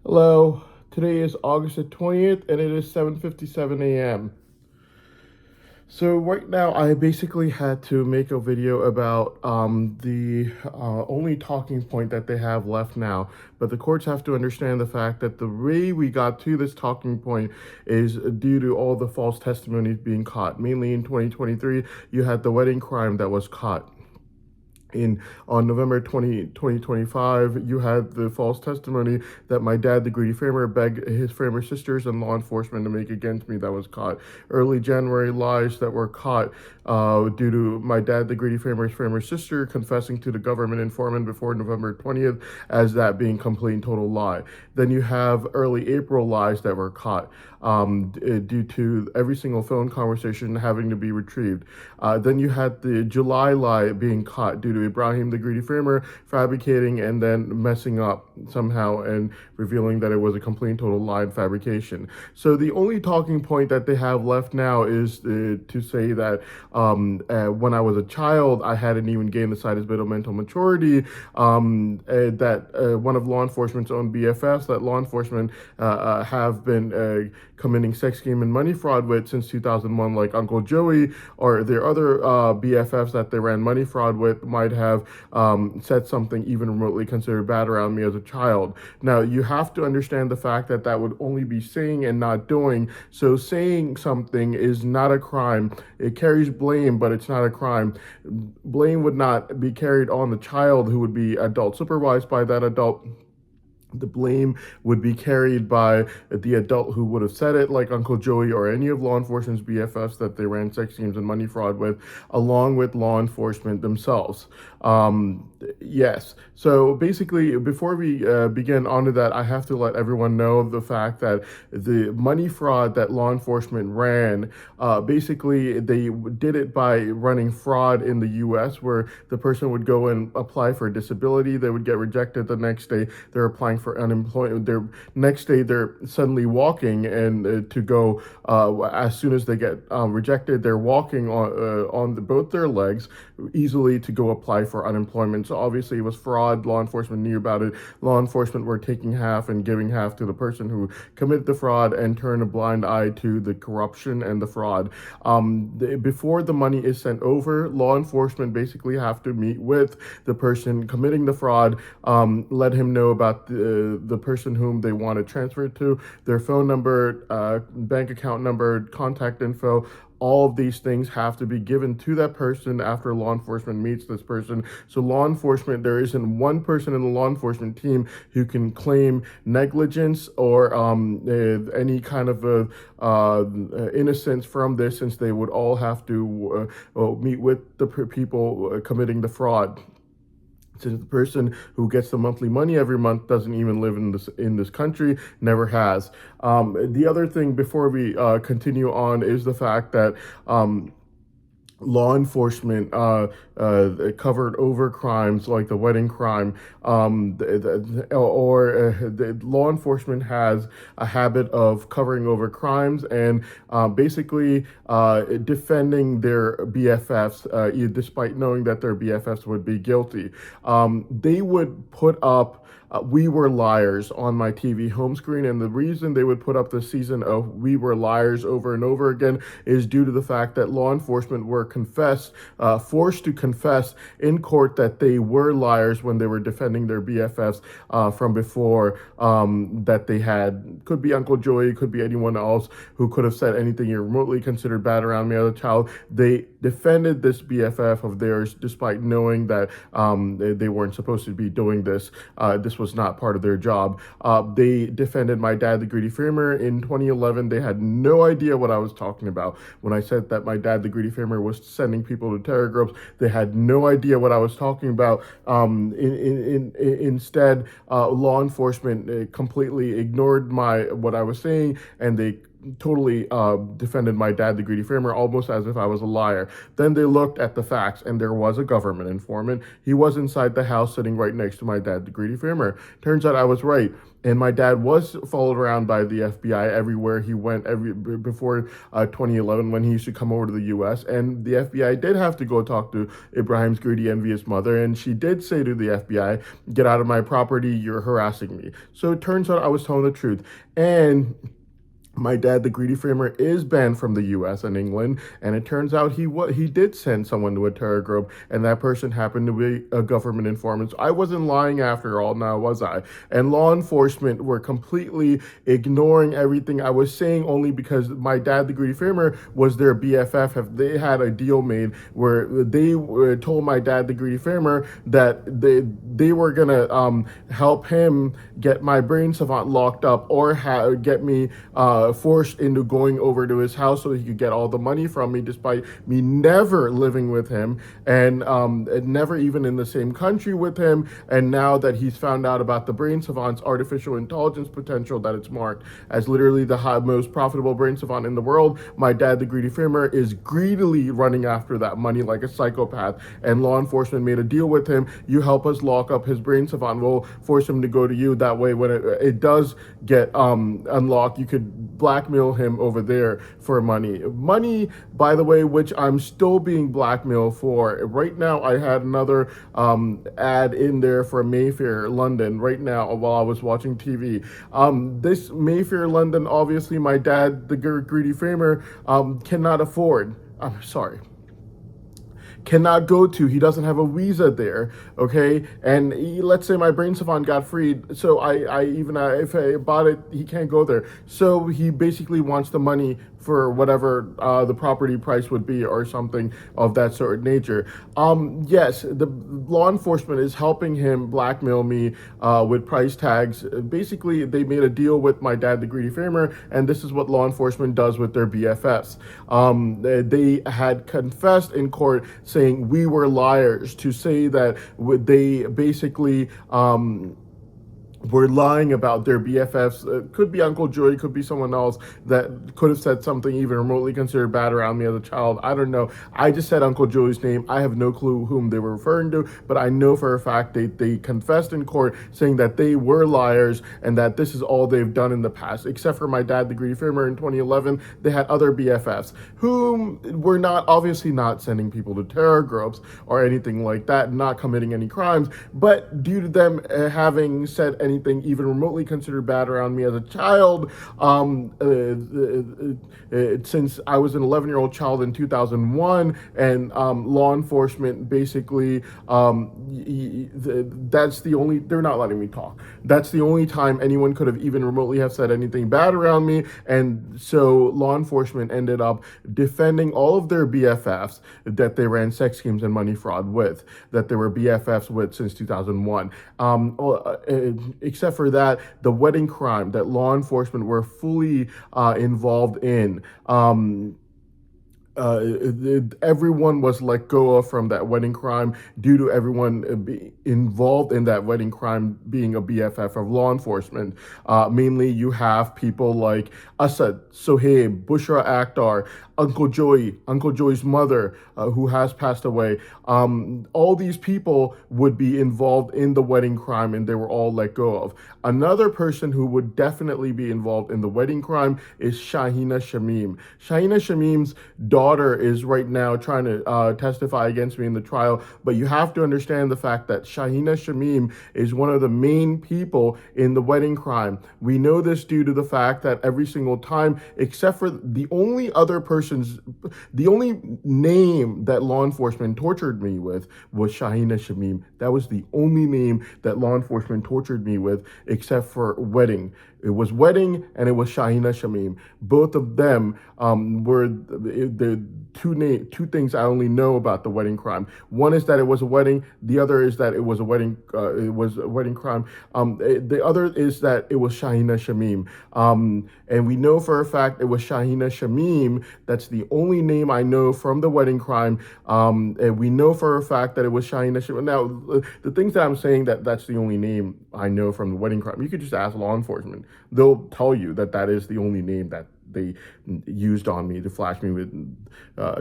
Hello, today is August the 20th and it is 7:57 a.m. So right now I basically had to make a video about the only talking point that they have left now. But the courts have to understand the fact that the way we got to this talking point is due to all the false testimonies being caught. Mainly in 2023, you had the wedding crime that was caught. On November 2025, you had the false testimony that my dad, the greedy framer, begged his framer sisters and law enforcement to make against me that was caught. Early January lies that were caught due to my dad, the greedy framer's framer sister, confessing to the government informant before November 20th as that being complete and total lie. Then you have early April lies that were caught due to every single phone conversation having to be retrieved. Then you had the July lie being caught due to Ibrahim, the greedy framer, fabricating and then messing up somehow and revealing that it was a complete and total lie and fabrication. So the only talking point that they have left now is to say that when I was a child, I hadn't even gained the slightest bit of mental maturity, that one of law enforcement's own BFFs, that law enforcement have been committing sex scheme and money fraud with since 2001, like Uncle Joey or their other BFFs that they ran money fraud with, might have said something even remotely considered bad around me as a child. Now, you have to understand the fact that that would only be saying and not doing. So saying something is not a crime. It carries blame, but it's not a crime. Blame would not be carried on the child, who would be adult supervised by that adult. The blame would be carried by the adult who would have said it, like Uncle Joey or any of law enforcement's BFFs that they ran sex schemes and money fraud with, along with law enforcement themselves. Yes. So basically, before we begin onto that, I have to let everyone know the fact that the money fraud that law enforcement ran, basically they did it by running fraud in the U.S., where the person would go and apply for a disability, they would get rejected the next day, they're applying for unemployment. Their next day, they're suddenly walking, and to go as soon as they get rejected, they're walking on both their legs easily to go apply for unemployment. So obviously, it was fraud. Law enforcement knew about it. Law enforcement were taking half and giving half to the person who committed the fraud, and turned a blind eye to the corruption and the fraud. Before the money is sent over, law enforcement basically have to meet with the person committing the fraud, let him know about the person whom they want to transfer it to, their phone number, bank account number, contact info. All of these things have to be given to that person after law enforcement meets this person. So law enforcement, there isn't one person in the law enforcement team who can claim negligence or any kind of innocence from this, since they would all have to meet with the people committing the fraud, since the person who gets the monthly money every month doesn't even live in this country, never has. The other thing before we continue on is the fact that law enforcement covered over crimes like the wedding crime, the law enforcement has a habit of covering over crimes and basically defending their BFFs, despite knowing that their BFFs would be guilty. They would put up We Were Liars on my TV home screen, and the reason they would put up the season of We Were Liars over and over again is due to the fact that law enforcement were forced to confess in court that they were liars when they were defending their BFFs from before, that they had. Could be Uncle Joey, could be anyone else who could have said anything remotely considered bad around me as a child. They defended this BFF of theirs despite knowing that they weren't supposed to be doing this. This was not part of their job. They defended my dad, the greedy framer, in 2011. They had no idea what I was talking about. When I said that my dad, the greedy framer, was sending people to terror groups, they had no idea what I was talking about. Instead, law enforcement completely ignored what I was saying, and they totally defended my dad, the greedy farmer, almost as if I was a liar. Then they looked at the facts, and there was a government informant. He was inside the house sitting right next to my dad, the greedy farmer. Turns out I was right. And my dad was followed around by the FBI everywhere he went before 2011 when he used to come over to the U.S. And the FBI did have to go talk to Ibrahim's greedy, envious mother. And she did say to the FBI, "Get out of my property, you're harassing me." So it turns out I was telling the truth. And my dad, the greedy framer, is banned from the U.S. and England, and it turns out he did send someone to a terror group, and that person happened to be a government informant. So I wasn't lying after all, now was I? And law enforcement were completely ignoring everything I was saying only because my dad, the greedy framer, was their BFF. They had a deal made where they told my dad, the greedy framer, that they were gonna help him get my brain savant locked up or get me forced into going over to his house so he could get all the money from me, despite me never living with him and never even in the same country with him. And now that he's found out about the brain savant's artificial intelligence potential, that it's marked as literally the most profitable brain savant in the world, my dad, the greedy framer, is greedily running after that money like a psychopath. And law enforcement made a deal with him: you help us lock up his brain savant, we'll force him to go to you. That way, when it does get unlocked, you could blackmail him over there for money, by the way, which I'm still being blackmailed for. Right now, I had another ad in there for Mayfair London right now while I was watching TV. This Mayfair London, obviously my dad, the greedy framer, cannot afford. I'm sorry, cannot go to. He doesn't have a visa there, okay? And let's say my brain savant got freed, so if I bought it, he can't go there. So he basically wants the money for whatever the property price would be or something of that sort of nature. Yes, the law enforcement is helping him blackmail me with price tags. Basically, they made a deal with my dad, the greedy framer, and this is what law enforcement does with their BFFs. They had confessed in court saying we were liars, to say that they basically were lying about their BFFs. Could be Uncle Joey, could be someone else that could have said something even remotely considered bad around me as a child. I don't know. I just said Uncle Joey's name. I have no clue whom they were referring to, but I know for a fact they confessed in court saying that they were liars and that this is all they've done in the past. Except for my dad, the greedy framer, in 2011, they had other BFFs whom were obviously not sending people to terror groups or anything like that, not committing any crimes, but due to them having said anything even remotely considered bad around me as a child, since I was an 11-year-old child in 2001, and law enforcement basically, that's the only, they're not letting me talk. That's the only time anyone could have even remotely have said anything bad around me. And so law enforcement ended up defending all of their BFFs that they ran sex schemes and money fraud with, that they were BFFs with since 2001. Except for that, the wedding crime that law enforcement were fully involved in. Everyone was let go of from that wedding crime due to everyone involved in that wedding crime being a BFF of law enforcement. Mainly, you have people like Asad, Sohaib, Bushra Akhtar, Uncle Joey's mother, who has passed away. All these people would be involved in the wedding crime, and they were all let go of. Another person who would definitely be involved in the wedding crime is Shahina Shamim. Shahina Shamim's daughter is right now trying to testify against me in the trial, but you have to understand the fact that Shahina Shamim is one of the main people in the wedding crime. We know this due to the fact that every single time, except for the only name that law enforcement tortured me with was Shahina Shamim. That was the only name that law enforcement tortured me with, except for wedding. It was wedding and it was Shahina Shamim. Both of them were the two things I only know about the wedding crime. One is that it was a wedding. The other is that it was a wedding. It was a wedding crime. The other is that it was Shahina Shamim. And we know for a fact it was Shahina Shamim. That's the only name I know from the wedding crime. And we know for a fact that it was Shahina Shamim. Now, the things that I'm saying that's the only name I know from the wedding crime, you could just ask law enforcement. They'll tell you that is the only name that they used on me to flash me with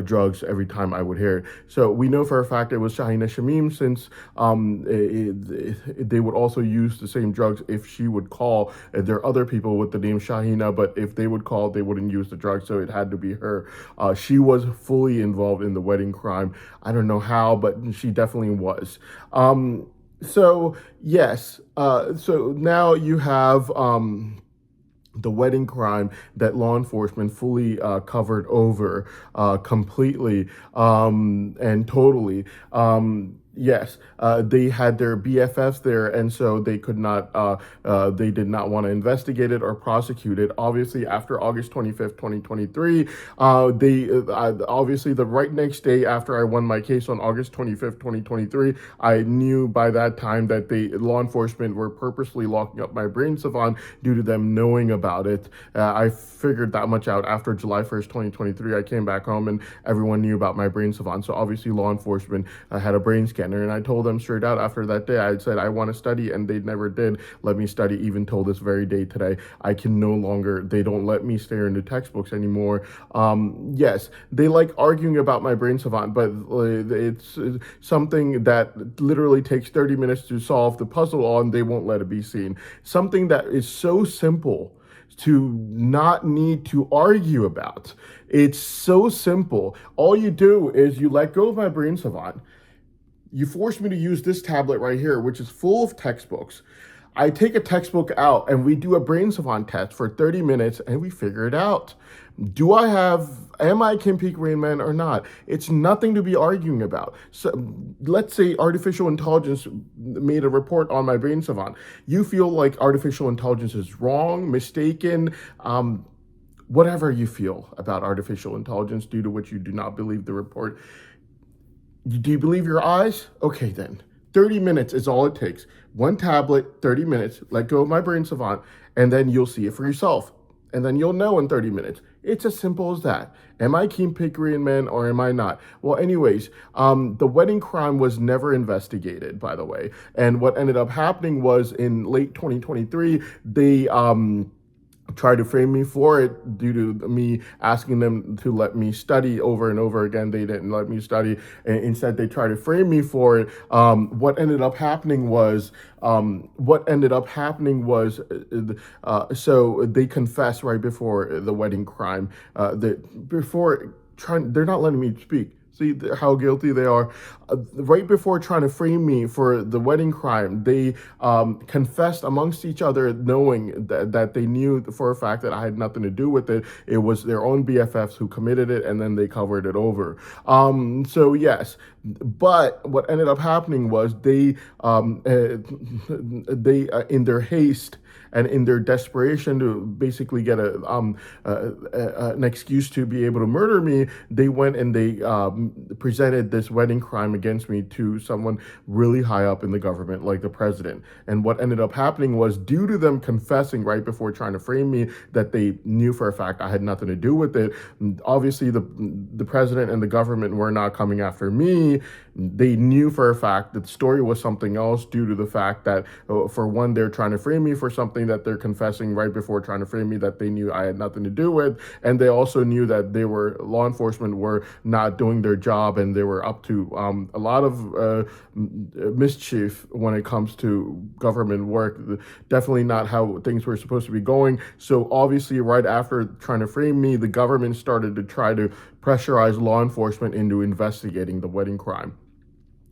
drugs every time I would hear it. So we know for a fact it was Shahina Shamim, since they would also use the same drugs if she would call. There are other people with the name Shahina, but if they would call, they wouldn't use the drugs, so it had to be her. She was fully involved in the wedding crime. I don't know how, but she definitely was. So yes, so now you have the wedding crime that law enforcement fully covered over completely and totally. Yes, they had their BFFs there, and so they could not, they did not want to investigate it or prosecute it. Obviously, after August 25th, 2023, obviously the right next day after I won my case on August 25th, 2023, I knew by that time that law enforcement were purposely locking up my brain savant due to them knowing about it. I figured that much out after July 1st, 2023. I came back home and everyone knew about my brain savant. So obviously law enforcement had a brain scan. And I told them straight out after that day, I said, I want to study, and they never did let me study, even till this very day today. I can no longer, they don't let me stare into textbooks anymore. Yes, they like arguing about my brain savant, but it's something that literally takes 30 minutes to solve the puzzle on, they won't let it be seen. Something that is so simple to not need to argue about. It's so simple. All you do is you let go of my brain savant. You force me to use this tablet right here, which is full of textbooks. I take a textbook out and we do a brain savant test for 30 minutes and we figure it out. Am I Kim Peek Rain Man or not? It's nothing to be arguing about. So let's say artificial intelligence made a report on my brain savant. You feel like artificial intelligence is wrong, mistaken, whatever you feel about artificial intelligence due to which you do not believe the report. Do you believe your eyes? Okay, then. 30 minutes is all it takes. One tablet, 30 minutes, let go of my brain savant, and then you'll see it for yourself. And then you'll know in 30 minutes. It's as simple as that. Am I Kim Peek Rain Man or am I not? Well, anyways, the wedding crime was never investigated, by the way. And what ended up happening was in late 2023, they tried to frame me for it due to me asking them to let me study over and over again. They didn't let me study. And instead, they tried to frame me for it. What ended up happening was, so they confessed right before the wedding crime. They're not letting me speak. See how guilty they are. Right before trying to frame me for the wedding crime, they confessed amongst each other, knowing that they knew for a fact that I had nothing to do with it. It was their own BFFs who committed it, and then they covered it over. So yes, but what ended up happening was they in their haste and in their desperation to basically get an excuse to be able to murder me, they went and they presented this wedding crime against me to someone really high up in the government, like the president. And what ended up happening was, due to them confessing right before trying to frame me that they knew for a fact I had nothing to do with it, obviously the president and the government were not coming after me. They knew for a fact that the story was something else, due to the fact that, for one, they're trying to frame me for something that they're confessing right before trying to frame me that they knew I had nothing to do with. And they also knew that law enforcement were not doing their job, and they were up to a lot of mischief when it comes to government work. Definitely not how things were supposed to be going. So obviously, right after trying to frame me, the government started to try to pressurize law enforcement into investigating the wedding crime.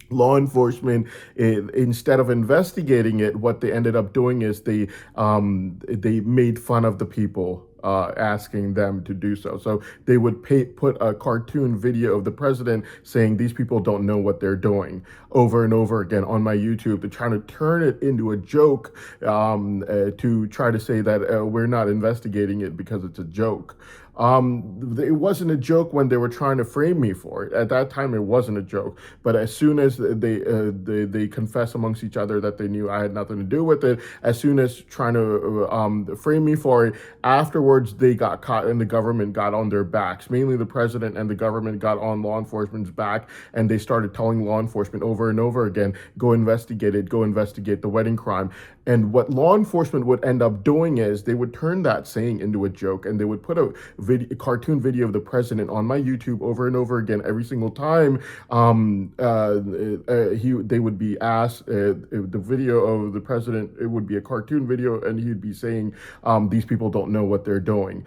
Law enforcement, instead of investigating it, what they ended up doing is they made fun of the people asking them to do so. So they would put a cartoon video of the president saying these people don't know what they're doing over and over again on my YouTube, to try to turn it into a joke, to try to say that we're not investigating it because it's a joke. It wasn't a joke when they were trying to frame me for it. At that time, it wasn't a joke. But as soon as they confessed amongst each other that they knew I had nothing to do with it, as soon as trying to frame me for it, afterwards they got caught and the government got on their backs. Mainly the president and the government got on law enforcement's back, and they started telling law enforcement over and over again, go investigate it, go investigate the wedding crime. And what law enforcement would end up doing is they would turn that saying into a joke, and they would put a cartoon video of the president on my YouTube over and over again every single time. They would be asked the video of the president. It would be a cartoon video, and he'd be saying, "These people don't know what they're doing."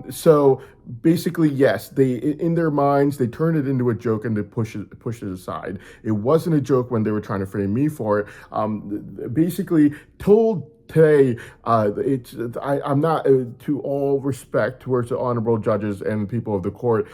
So basically, yes, they in their minds they turn it into a joke and they push it aside. It wasn't a joke when they were trying to frame me for it. Basically, told today, I'm not, to all respect towards the honorable judges and people of the court,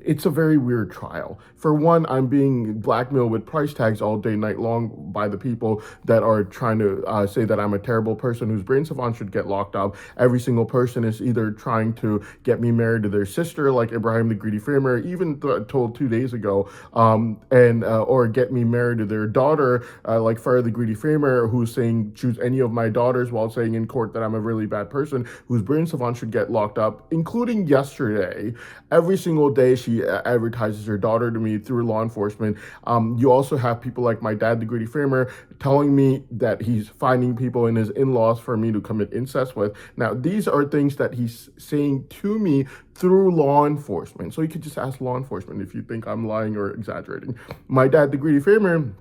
it's a very weird trial. For one, I'm being blackmailed with price tags all day, night long by the people that are trying to say that I'm a terrible person whose brain savant should get locked up. Every single person is either trying to get me married to their sister, like Ibrahim the Greedy Framer, even told 2 days ago, or get me married to their daughter, like Farah the Greedy Framer, who's saying choose any of my daughters while saying in court that I'm a really bad person whose brain savant should get locked up, including yesterday. Every single day she advertises her daughter to me through law enforcement. You also have people like my dad, the Greedy Framer, telling me that he's finding people in his in-laws for me to commit incest with. Now, these are things that he's saying to me through law enforcement. So you could just ask law enforcement if you think I'm lying or exaggerating. My dad, the Greedy Framer,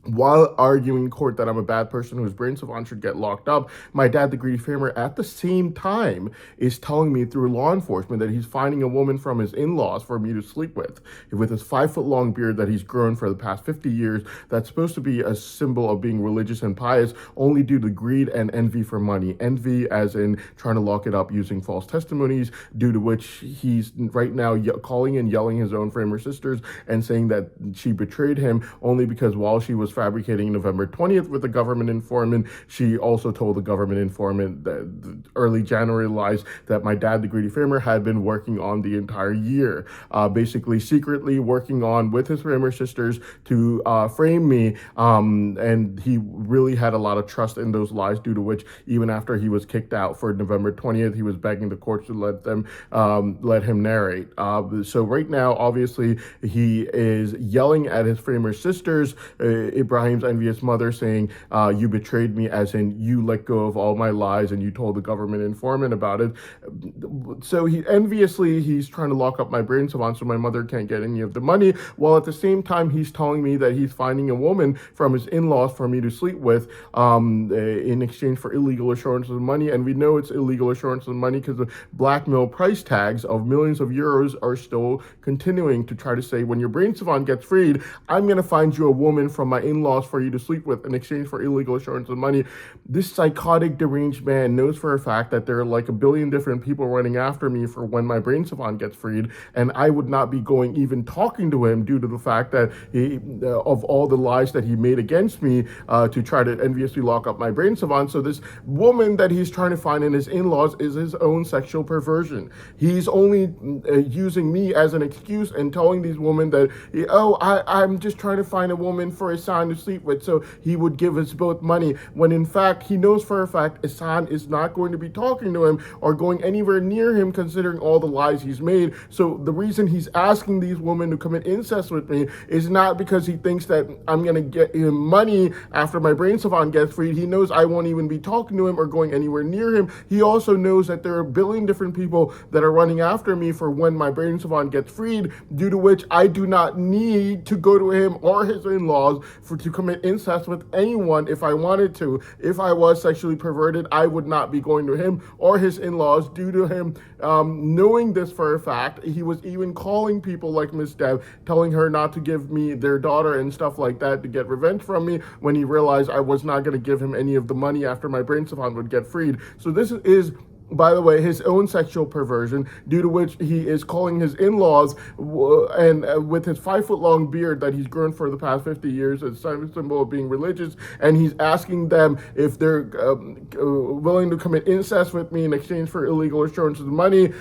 while arguing in court that I'm a bad person whose brain savant should get locked up, my dad, the Greedy Framer, at the same time is telling me through law enforcement that he's finding a woman from his in-laws for me to sleep with his 5-foot-long beard that he's grown for the past 50 years. That's supposed to be a symbol of being religious and pious, only due to greed and envy for money. Envy as in trying to lock it up using false testimonies, due to which he's right now calling and yelling his own Framer sisters and saying that she betrayed him only because while she was fabricating November 20th with the government informant, she also told the government informant that the early January lies that my dad, the Greedy Framer, had been working on the entire year, basically secretly working on with his Framer sisters to frame me, and he really had a lot of trust in those lies, due to which even after he was kicked out for November 20th, he was begging the courts to let him narrate. So right now, obviously, he is yelling at his Framer sisters, Ibrahim's envious mother, saying, you betrayed me, as in you let go of all my lies and you told the government informant about it. So he's trying to lock up my brain savant so my mother can't get any of the money, while at the same time he's telling me that he's finding a woman from his in-laws for me to sleep with, in exchange for illegal assurance of money. And we know it's illegal assurance of money because the blackmail price tags of millions of euros are still continuing to try to say, when your brain savant gets freed, I'm going to find you a woman from my in-laws for you to sleep with in exchange for illegal assurance of money. This psychotic, deranged man knows for a fact that there are like a billion different people running after me for when my brain savant gets freed, and I would not be going even talking to him due to the fact that of all the lies that he made against me to try to enviously lock up my brain savant. So this woman that he's trying to find in his in-laws is his own sexual perversion. He's only using me as an excuse and telling these women that, I'm just trying to find a woman for Ihsan to sleep with so he would give us both money, when in fact he knows for a fact Ihsan is not going to be talking to him or going anywhere near him, considering all the lies he's made. So the reason he's asking these women to commit incest with me is not because he thinks that I'm going to get him money after my brain savant gets freed. He knows I won't even be talking to him or going anywhere near him. He also knows that there are a billion different people that are running after me for when my brain savant gets freed, due to which I do not need to go to him or his in-laws to commit incest with anyone if I wanted to. If I was sexually perverted, I would not be going to him or his in-laws, due to him knowing this for a fact. He was even calling people like Miss Dev, telling her not to give me their daughter and stuff like that to get revenge from me, when he realized I was not going to give him any of the money after my brain savant would get freed. So this is, by the way, his own sexual perversion, due to which he is calling his in-laws, and with his 5-foot-long beard that he's grown for the past 50 years, as a symbol of being religious, and he's asking them if they're willing to commit incest with me in exchange for illegal assurance of money.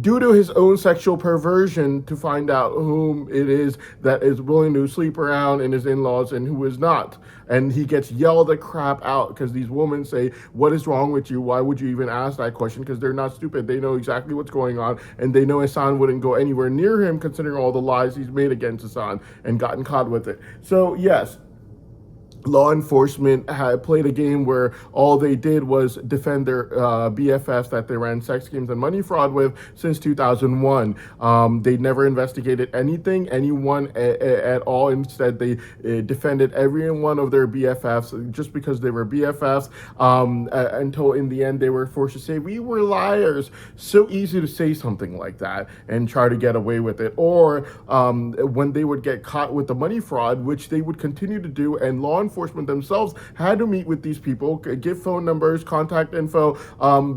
due to his own sexual perversion to find out whom it is that is willing to sleep around in his in-laws and who is not. And he gets yelled the crap out because these women say, what is wrong with you? Why would you even ask that question? Because they're not stupid. They know exactly what's going on, and they know Hassan wouldn't go anywhere near him considering all the lies he's made against Hassan and gotten caught with it. So yes, law enforcement had played a game where all they did was defend their BFFs that they ran sex schemes and money fraud with since 2001. They never investigated anyone at all. Instead, they defended every one of their BFFs just because they were BFFs, until in the end they were forced to say, we were liars. So easy to say something like that and try to get away with it. Or when they would get caught with the money fraud, which they would continue to do, and law enforcement themselves had to meet with these people, give phone numbers, contact info,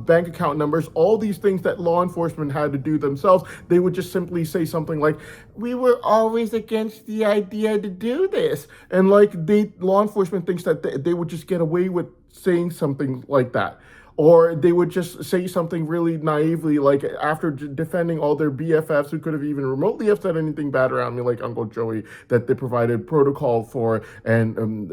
bank account numbers, all these things that law enforcement had to do themselves. They would just simply say something like, we were always against the idea to do this. And like law enforcement thinks that they would just get away with saying something like that. Or they would just say something really naively, like after defending all their BFFs who could have even remotely have said anything bad around me, like Uncle Joey, that they provided protocol for and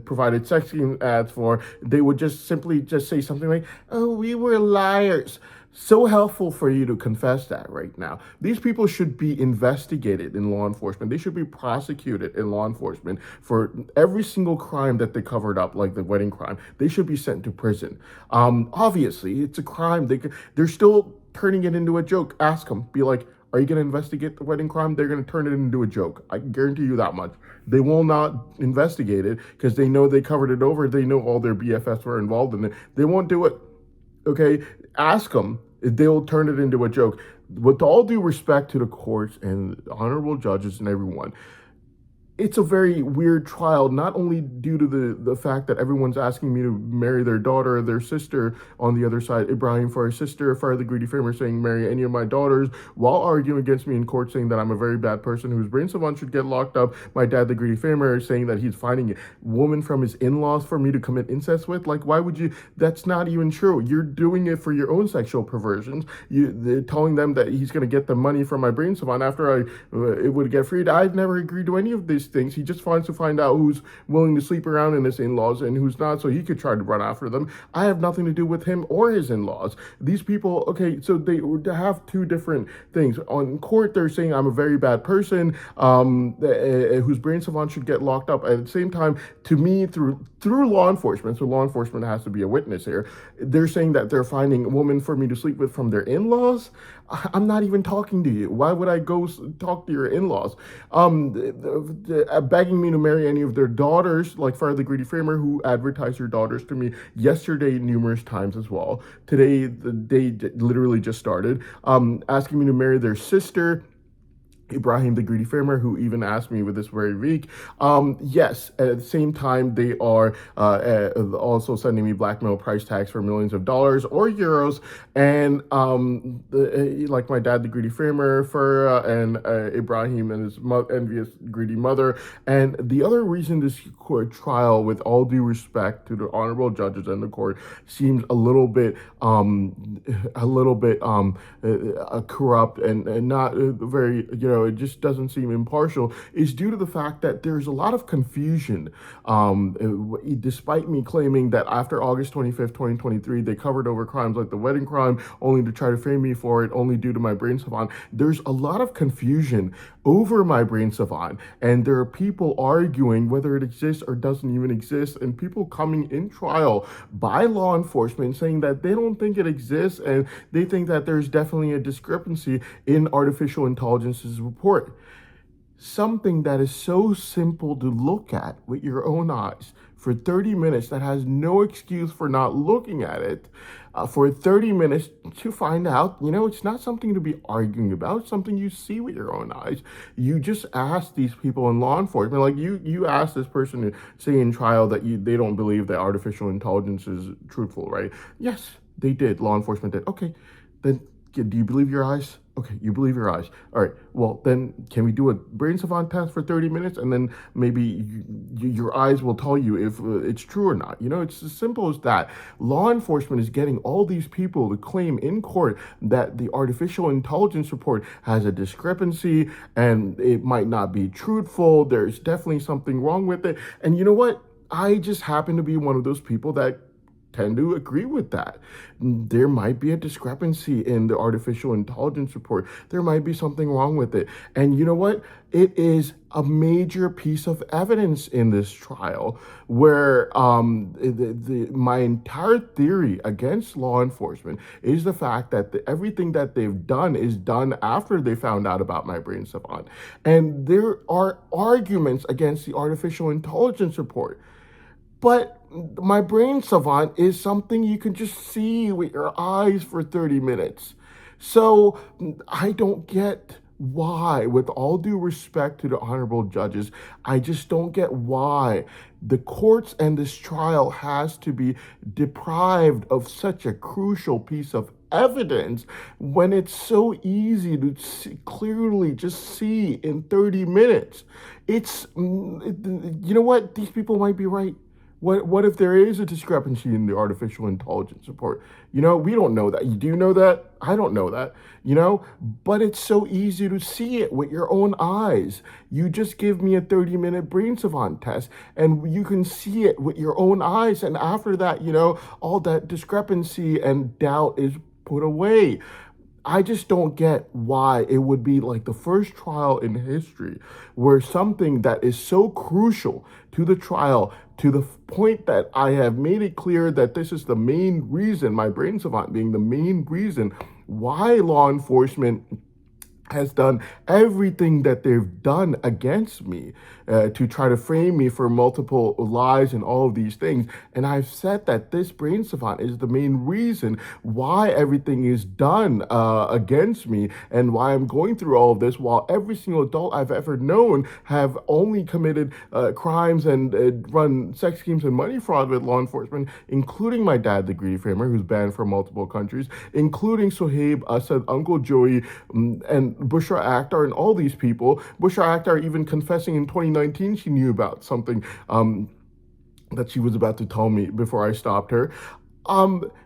provided sex scheme ads for. They would just simply just say something like, oh, we were liars. So helpful for you to confess that right now. These people should be investigated in law enforcement. They should be prosecuted in law enforcement for every single crime that they covered up, like the wedding crime. They should be sent to prison. Obviously, it's a crime. They're still turning it into a joke. Ask them. Be like, are you going to investigate the wedding crime? They're going to turn it into a joke. I can guarantee you that much. They will not investigate it because they know they covered it over. They know all their BFFs were involved in it. They won't do it. Okay, ask them. They'll turn it into a joke. With all due respect to the courts and honorable judges and everyone, it's a very weird trial, not only due to the fact that everyone's asking me to marry their daughter or their sister on the other side, Ibrahim for his sister, Farah the Greedy Framer saying marry any of my daughters, while arguing against me in court saying that I'm a very bad person whose brain savant should get locked up, my dad the Greedy Framer saying that he's finding a woman from his in-laws for me to commit incest with. Like, why would you? That's not even true. You're doing it for your own sexual perversions. They're telling them that he's going to get the money from my brain savant after it would get freed. I've never agreed to any of this things. He just wants to find out who's willing to sleep around in his in-laws and who's not, so he could try to run after them. I have nothing to do with him or his in-laws. These people, okay, so they have two different things. On court, they're saying I'm a very bad person, whose brain savant should get locked up. At the same time, to me, through law enforcement, so law enforcement has to be a witness here, they're saying that they're finding a woman for me to sleep with from their in-laws. I'm not even talking to you. Why would I go talk to your in-laws? Begging me to marry any of their daughters, like Farah the Greedy Framer, who advertised her daughters to me yesterday numerous times as well. Today, the day literally just started. Asking me to marry their sister, Ibrahim the Greedy Framer, who even asked me with this very week. Yes, at the same time, they are also sending me blackmail price tags for millions of dollars or euros. And like my dad, the Greedy Framer, and Ibrahim and his envious, greedy mother. And the other reason this court trial, with all due respect to the honorable judges and the court, seems a little bit corrupt and not very, it just doesn't seem impartial, is due to the fact that there's a lot of confusion. Despite me claiming that after August 25th, 2023, they covered over crimes like the wedding crime, only to try to frame me for it, only due to my brain savant. There's a lot of confusion over my brain savant, and there are people arguing whether it exists or doesn't even exist, and people coming in trial by law enforcement saying that they don't think it exists, and they think that there's definitely a discrepancy in artificial intelligence's report. Something that is so simple to look at with your own eyes for 30 minutes, that has no excuse for not looking at it for 30 minutes to find out, it's not something to be arguing about. It's something you see with your own eyes. You just ask these people in law enforcement, like you ask this person to say in trial that they don't believe that artificial intelligence is truthful, right? Yes, they did. Law enforcement did. Okay, then Do you believe your eyes? Okay, you believe your eyes. All right. Well, then can we do a brain savant test for 30 minutes, and then maybe your eyes will tell you if it's true or not. It's as simple as that. Law enforcement is getting all these people to claim in court that the artificial intelligence report has a discrepancy and it might not be truthful. There's definitely something wrong with it. And you know what? I just happen to be one of those people that tend to agree with that. There might be a discrepancy in the artificial intelligence report. There might be something wrong with it. And you know what? It is a major piece of evidence in this trial where my entire theory against law enforcement is the fact that everything that they've done is done after they found out about my brain savant. And there are arguments against the artificial intelligence report. But my brain savant is something you can just see with your eyes for 30 minutes. So I don't get why, with all due respect to the honorable judges, I just don't get why the courts and this trial has to be deprived of such a crucial piece of evidence when it's so easy to clearly just see in 30 minutes. You know what? These people might be right. What if there is a discrepancy in the artificial intelligence report? We don't know that. Do you know that? I don't know that, but it's so easy to see it with your own eyes. You just give me a 30-minute brain savant test and you can see it with your own eyes. And after that, all that discrepancy and doubt is put away. I just don't get why it would be like the first trial in history where something that is so crucial to the trial, to the point that I have made it clear that this is the main reason, my brain savant being the main reason why law enforcement has done everything that they've done against me to try to frame me for multiple lies and all of these things. And I've said that this brain savant is the main reason why everything is done against me and why I'm going through all of this, while every single adult I've ever known have only committed crimes and run sex schemes and money fraud with law enforcement, including my dad, the Greedy Framer, who's banned from multiple countries, including Sohaib Assad, Uncle Joey, and Bushra Akhtar, and all these people. Bushra Akhtar even confessing in 2019 she knew about something that she was about to tell me before I stopped her.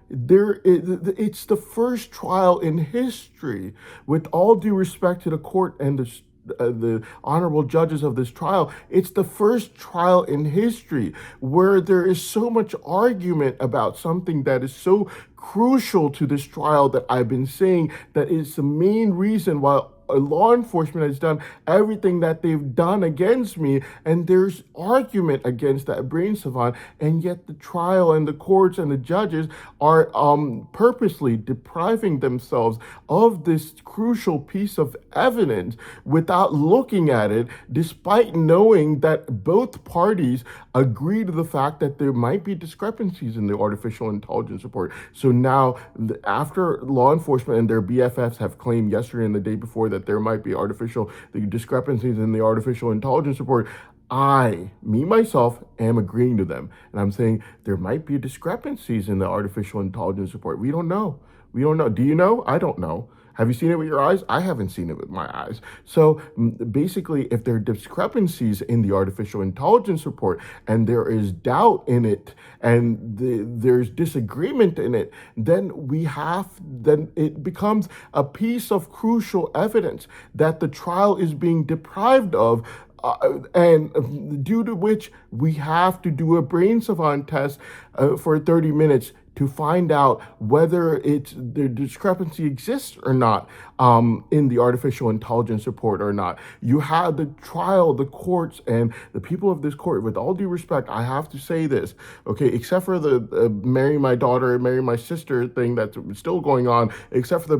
It's the first trial in history, with all due respect to the court and the honorable judges of this trial, it's the first trial in history where there is so much argument about something that is so crucial to this trial that I've been saying that is the main reason why law enforcement has done everything that they've done against me, and there's argument against that brain savant, and yet the trial and the courts and the judges are purposely depriving themselves of this crucial piece of evidence without looking at it, despite knowing that both parties agree to the fact that there might be discrepancies in the artificial intelligence report. So now, after law enforcement and their BFFs have claimed yesterday and the day before that there might be the discrepancies in the artificial intelligence report, myself, am agreeing to them. And I'm saying there might be discrepancies in the artificial intelligence report. We don't know. Do you know? I don't know. Have you seen it with your eyes? I haven't seen it with my eyes. So basically, if there are discrepancies in the artificial intelligence report and there is doubt in it and there's disagreement in it, then it becomes a piece of crucial evidence that the trial is being deprived of, and due to which we have to do a brain savant test for 30 minutes to find out whether the discrepancy exists or not in the artificial intelligence report or not. You have the trial, the courts, and the people of this court, with all due respect, I have to say this, okay, except for the marry my daughter, marry my sister thing that's still going on, except for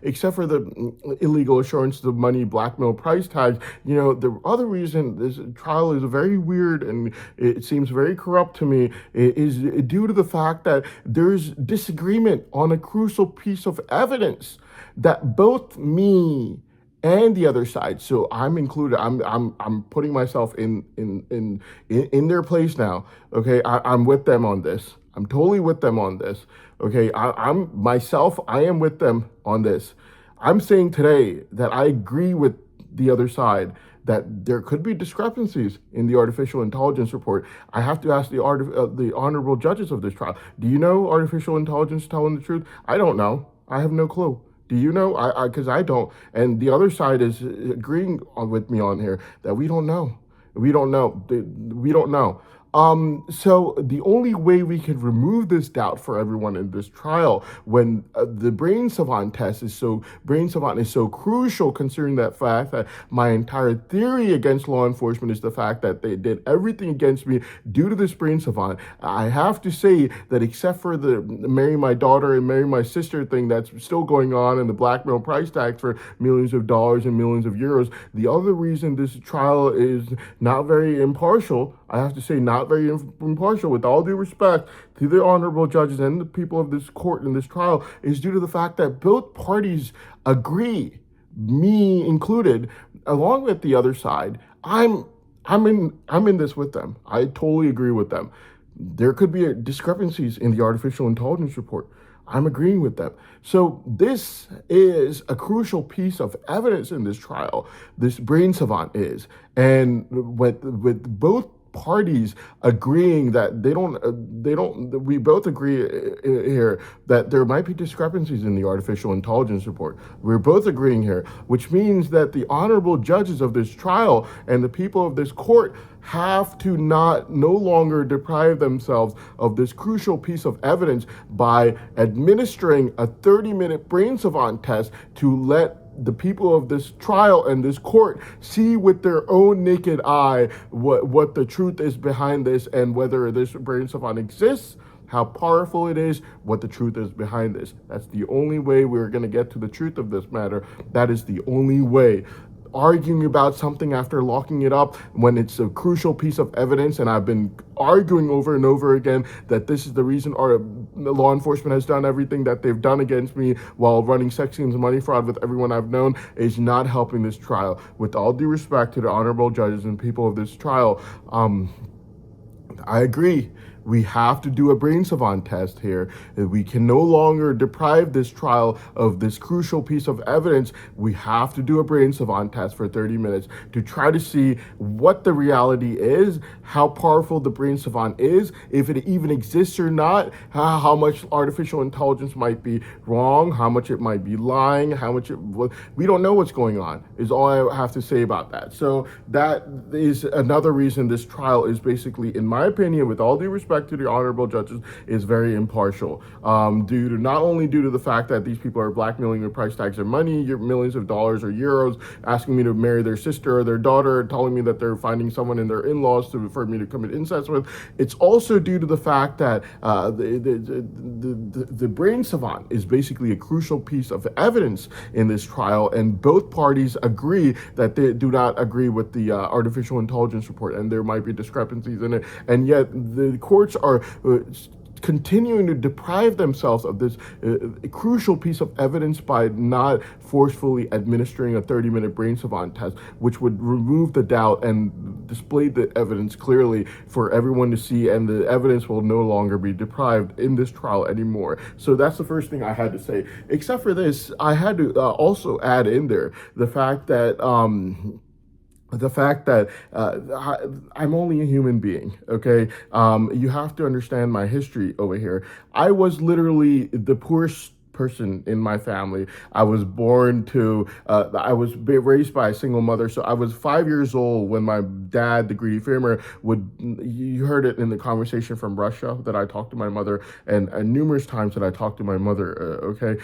except for the illegal assurance of money, blackmail, price tags, the other reason this trial is very weird and it seems very corrupt to me is due to the fact that there's disagreement on a crucial piece of evidence that both me and the other side, so I'm included, I'm putting myself in their place now, okay? I'm with them on this. I'm totally with them on this. Okay, I am with them on this. I'm saying today that I agree with the other side that there could be discrepancies in the artificial intelligence report. I have to ask the honorable judges of this trial. Do you know artificial intelligence telling the truth? I don't know. I have no clue. Do you know? Because I don't. And the other side is agreeing with me on here that we don't know. We don't know. We don't know. So the only way we could remove this doubt for everyone in this trial, when the brain savant is so crucial, considering that fact that my entire theory against law enforcement is the fact that they did everything against me due to this brain savant. I have to say that except for the marry my daughter and marry my sister thing that's still going on, and the blackmail price tags for millions of dollars and millions of euros, the other reason this trial is not very impartial, I have to say, not very impartial, with all due respect to the honorable judges and the people of this court in this trial, is due to the fact that both parties agree, me included, along with the other side. I'm in this with them. I totally agree with them. There could be discrepancies in the artificial intelligence report. I'm agreeing with them. So this is a crucial piece of evidence in this trial. This brain savant is, and with both parties agreeing that we both agree here that there might be discrepancies in the artificial intelligence report. We're both agreeing here, which means that the honorable judges of this trial and the people of this court have to no longer deprive themselves of this crucial piece of evidence by administering a 30-minute brain savant test to let the people of this trial and this court see with their own naked eye what the truth is behind this, and whether this brain savant exists, how powerful it is, what the truth is behind this. That's the only way we're going to get to the truth of this matter. That is the only way. Arguing about something after locking it up when it's a crucial piece of evidence, and I've been arguing over and over again that this is the reason our law enforcement has done everything that they've done against me while running sex schemes and money fraud with everyone I've known, is not helping this trial. With all due respect to the honorable judges and people of this trial, I agree. We have to do a brain savant test here. We can no longer deprive this trial of this crucial piece of evidence. We have to do a brain savant test for 30 minutes to try to see what the reality is, how powerful the brain savant is, if it even exists or not, how much artificial intelligence might be wrong, how much it might be lying, we don't know what's going on, is all I have to say about that. So that is another reason this trial is basically, in my opinion, with all due respect to the honorable judges, is very impartial. Not only due to the fact that these people are blackmailing with price tags of money, millions of dollars or euros, asking me to marry their sister or their daughter, telling me that they're finding someone in their in-laws for me to commit incest with. It's also due to the fact that the brain savant is basically a crucial piece of evidence in this trial, and both parties agree that they do not agree with the artificial intelligence report, and there might be discrepancies in it, and yet the courts are continuing to deprive themselves of this crucial piece of evidence by not forcefully administering a 30-minute brain savant test, which would remove the doubt and display the evidence clearly for everyone to see, and the evidence will no longer be deprived in this trial anymore. So that's the first thing I had to say. Except for this, I had to also add in there the fact that I'm only a human being, okay? You have to understand my history over here. I was literally the poorest person in my family. I was raised by a single mother. So I was 5 years old when my dad, the greedy farmer, you heard it in the conversation from Russia that I talked to my mother, and numerous times that I talked to my mother, okay?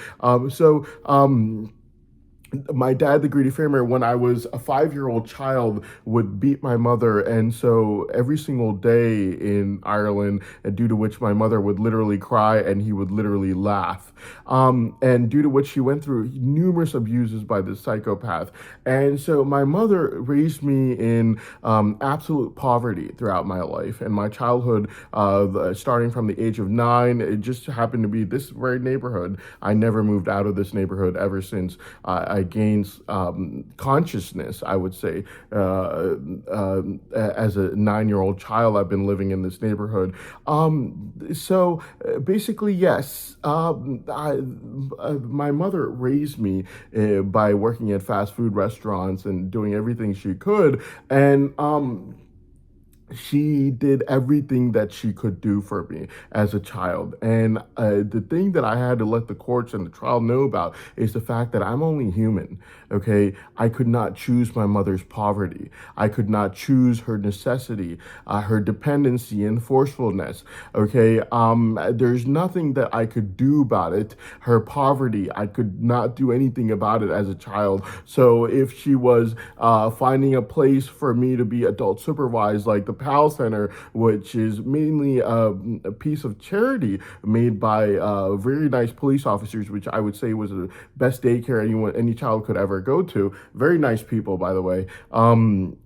My dad, the greedy farmer, when I was a 5-year-old child, would beat my mother. And so every single day in Ireland, due to which my mother would literally cry and he would literally laugh. And due to which she went through numerous abuses by this psychopath. And so my mother raised me in absolute poverty throughout my life. And my childhood, starting from the age of 9, it just happened to be this very neighborhood. I never moved out of this neighborhood ever since I I gained consciousness, I would say. As a 9-year-old child, I've been living in this neighborhood. Basically, yes, my mother raised me by working at fast food restaurants and doing everything she could. And she did everything that she could do for me as a child. And the thing that I had to let the courts and the trial know about is the fact that I'm only human, okay? I could not choose my mother's poverty. I could not choose her necessity, her dependency and forcefulness, okay? There's nothing that I could do about it. Her poverty, I could not do anything about it as a child. So if she was finding a place for me to be adult supervised, like the PAL Center, which is mainly a piece of charity made by very nice police officers, which I would say was the best daycare any child could ever go to. Very nice people, by the way.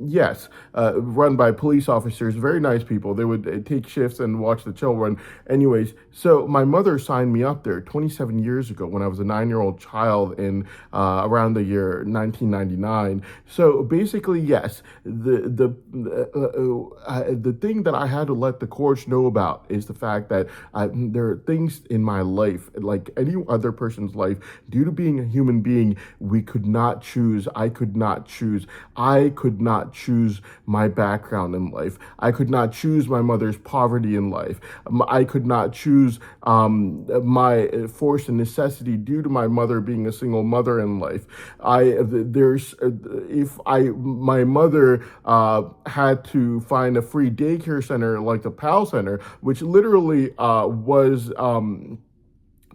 Yes, run by police officers, very nice people. They would take shifts and watch the children. Anyways, so my mother signed me up there 27 years ago when I was a 9-year-old child in around the year 1999. So basically, yes, the thing that I had to let the courts know about is the fact that there are things in my life, like any other person's life, due to being a human being, we could not choose. I could not choose. I could not choose my background in life. I could not choose my mother's poverty in life. I could not choose my force and necessity due to my mother being a single mother in life. My mother had to find a free daycare center like the PAL Center, which literally was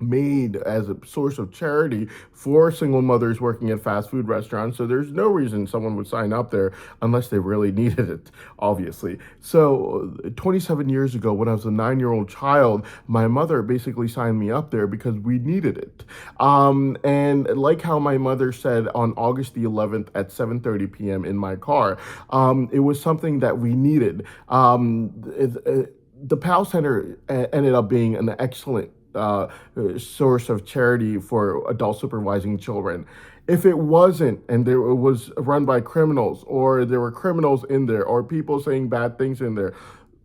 made as a source of charity for single mothers working at fast food restaurants. So there's no reason someone would sign up there unless they really needed it, obviously. So 27 years ago, when I was a 9-year-old child, my mother basically signed me up there because we needed it. And like how my mother said on August the 11th at 7:30 p.m. in my car, it was something that we needed. The PAL Center ended up being an excellent source of charity for adult supervising children. If it wasn't, and it was run by criminals, or there were criminals in there, or people saying bad things in there,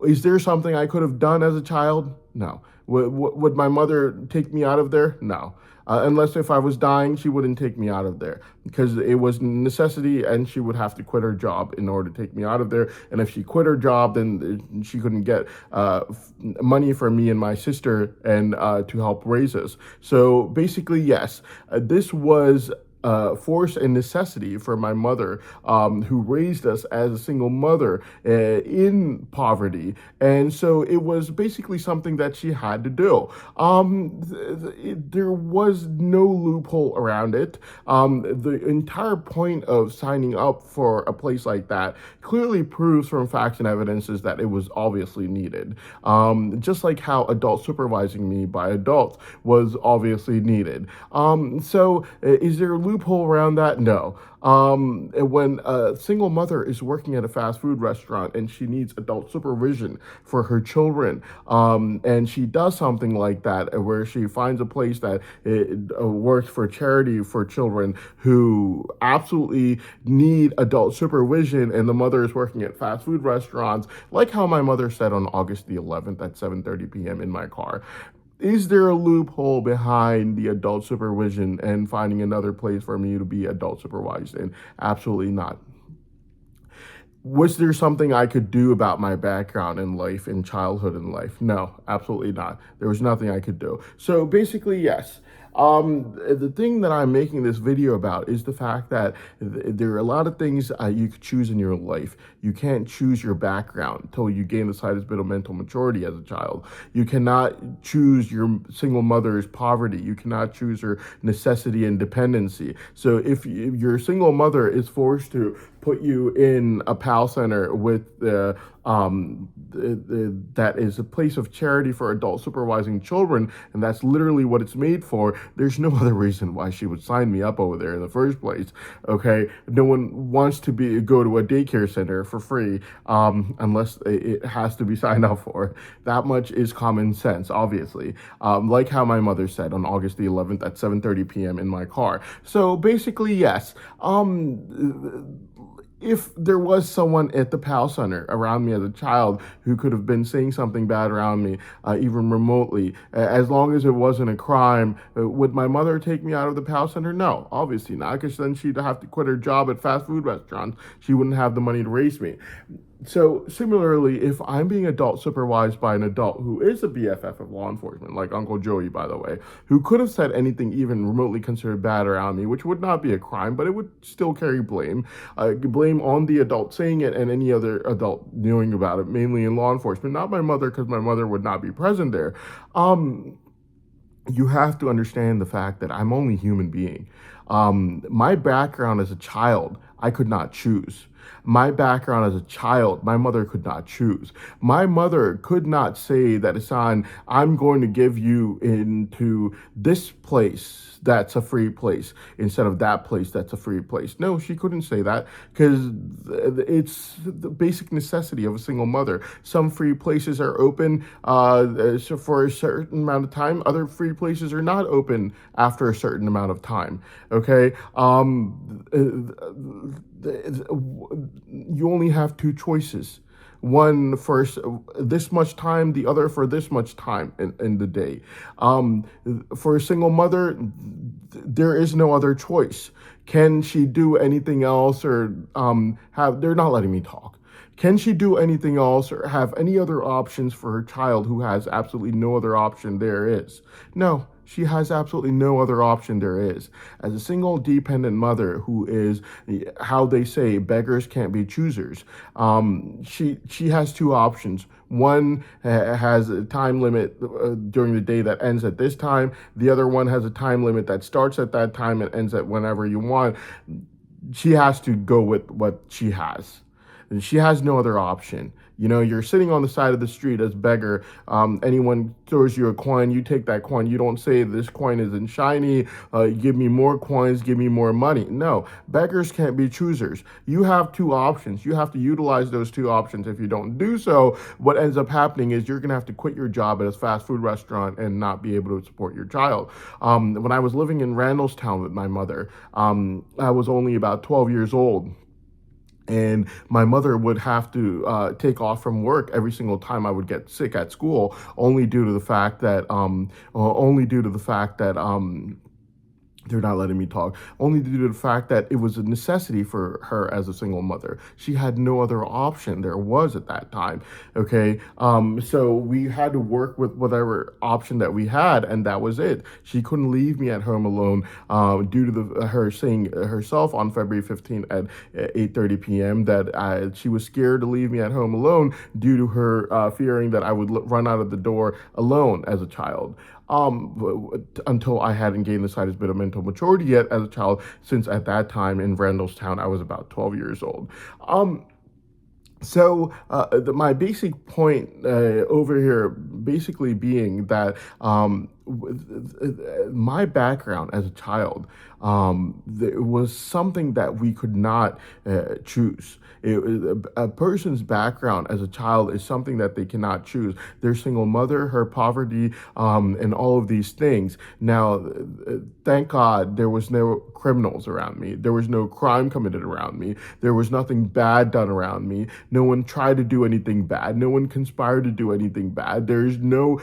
is there something I could have done as a child? No. Would my mother take me out of there? No. Unless if I was dying, she wouldn't take me out of there because it was necessity and she would have to quit her job in order to take me out of there. And if she quit her job, then she couldn't get money for me and my sister and to help raise us. So basically, yes, this was force and necessity for my mother, who raised us as a single mother in poverty. And so it was basically something that she had to do. There was no loophole around it. The entire point of signing up for a place like that clearly proves from facts and evidences that it was obviously needed. Just like how adult supervising me by adults was obviously needed. Is there a loophole around that? No. When a single mother is working at a fast food restaurant and she needs adult supervision for her children, and she does something like that where she finds a place that works for charity for children who absolutely need adult supervision, and the mother is working at fast food restaurants, like how my mother said on August the 11th at 7:30 p.m. in my car. Is there a loophole behind the adult supervision and finding another place for me to be adult supervised in? Absolutely not. Was there something I could do about my background in life, in childhood in life? No, absolutely not. There was nothing I could do. So basically, yes. The thing that I'm making this video about is the fact that there are a lot of things you could choose in your life. You can't choose your background until you gain the slightest bit of mental maturity as a child. You cannot choose your single mother's poverty. You cannot choose her necessity and dependency. So if your single mother is forced to put you in a PAL Center with that is a place of charity for adult supervising children, and that's literally what it's made for. There's no other reason why she would sign me up over there in the first place. Okay, no one wants to go to a daycare center for free unless it has to be signed up for. That much is common sense, obviously. Like how my mother said on August the 11th at 7:30 p.m. in my car. So basically, yes. If there was someone at the PAL Center around me as a child who could have been saying something bad around me, even remotely, as long as it wasn't a crime, would my mother take me out of the PAL Center? No, obviously not, because then she'd have to quit her job at fast food restaurants. She wouldn't have the money to raise me. So similarly, if I'm being adult supervised by an adult who is a BFF of law enforcement, like Uncle Joey, by the way, who could have said anything even remotely considered bad around me, which would not be a crime, but it would still carry blame on the adult saying it and any other adult knowing about it, mainly in law enforcement, not my mother, because my mother would not be present there. You have to understand the fact that I'm only a human being. My background as a child, I could not choose. My background as a child, my mother could not choose. My mother could not say that, Hassan, I'm going to give you into this place that's a free place instead of that place that's a free place. No, she couldn't say that because it's the basic necessity of a single mother. Some free places are open for a certain amount of time. Other free places are not open after a certain amount of time. Okay? You only have two choices. One for this much time, the other for this much time in the day. For a single mother, there is no other choice. Can she do anything else or they're not letting me talk. Can she do anything else or have any other options for her child who has absolutely no other option there is? No, she has absolutely no other option there is. As a single dependent mother who is, how they say, beggars can't be choosers, she has two options. One has a time limit during the day that ends at this time. The other one has a time limit that starts at that time and ends at whenever you want. She has to go with what she has. And she has no other option. You know, you're sitting on the side of the street as beggar. Anyone throws you a coin, you take that coin. You don't say this coin isn't shiny. Give me more coins, give me more money. No, beggars can't be choosers. You have two options. You have to utilize those two options. If you don't do so, what ends up happening is you're going to have to quit your job at a fast food restaurant and not be able to support your child. When I was living in Randallstown with my mother, I was only about 12 years old. And my mother would have to take off from work every single time I would get sick at school, only due to the fact that they're not letting me talk, only due to the fact that it was a necessity for her as a single mother. She had no other option there was at that time, okay? So we had to work with whatever option that we had, and that was it. She couldn't leave me at home alone due to her saying herself on February 15th at 8:30 p.m. that she was scared to leave me at home alone due to her fearing that I would run out of the door alone as a child. Until I hadn't gained the slightest bit of mental maturity yet as a child, since at that time in Randallstown, I was about 12 years old. My basic point over here basically being that my background as a child was something that we could not choose. A person's background as a child is something that they cannot choose. Their single mother, her poverty, and all of these things. Now, thank God there was no criminals around me. There was no crime committed around me. There was nothing bad done around me. No one tried to do anything bad. No one conspired to do anything bad. There's no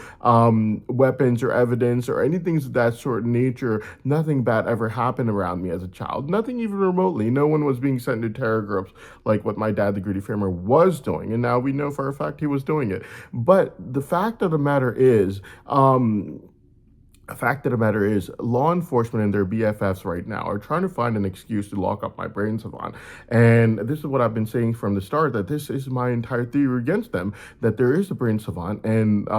weapons or evidence or anything of that sort of nature. Nothing bad ever happened around me as a child. Nothing even remotely. No one was being sent to terror groups like what my dad, the Greedy Farmer, was doing. And now we know for a fact he was doing it. But the fact of the matter is, The fact of the matter is, law enforcement and their BFFs right now are trying to find an excuse to lock up my brain savant. And this is what I've been saying from the start, that this is my entire theory against them, that there is a brain savant. And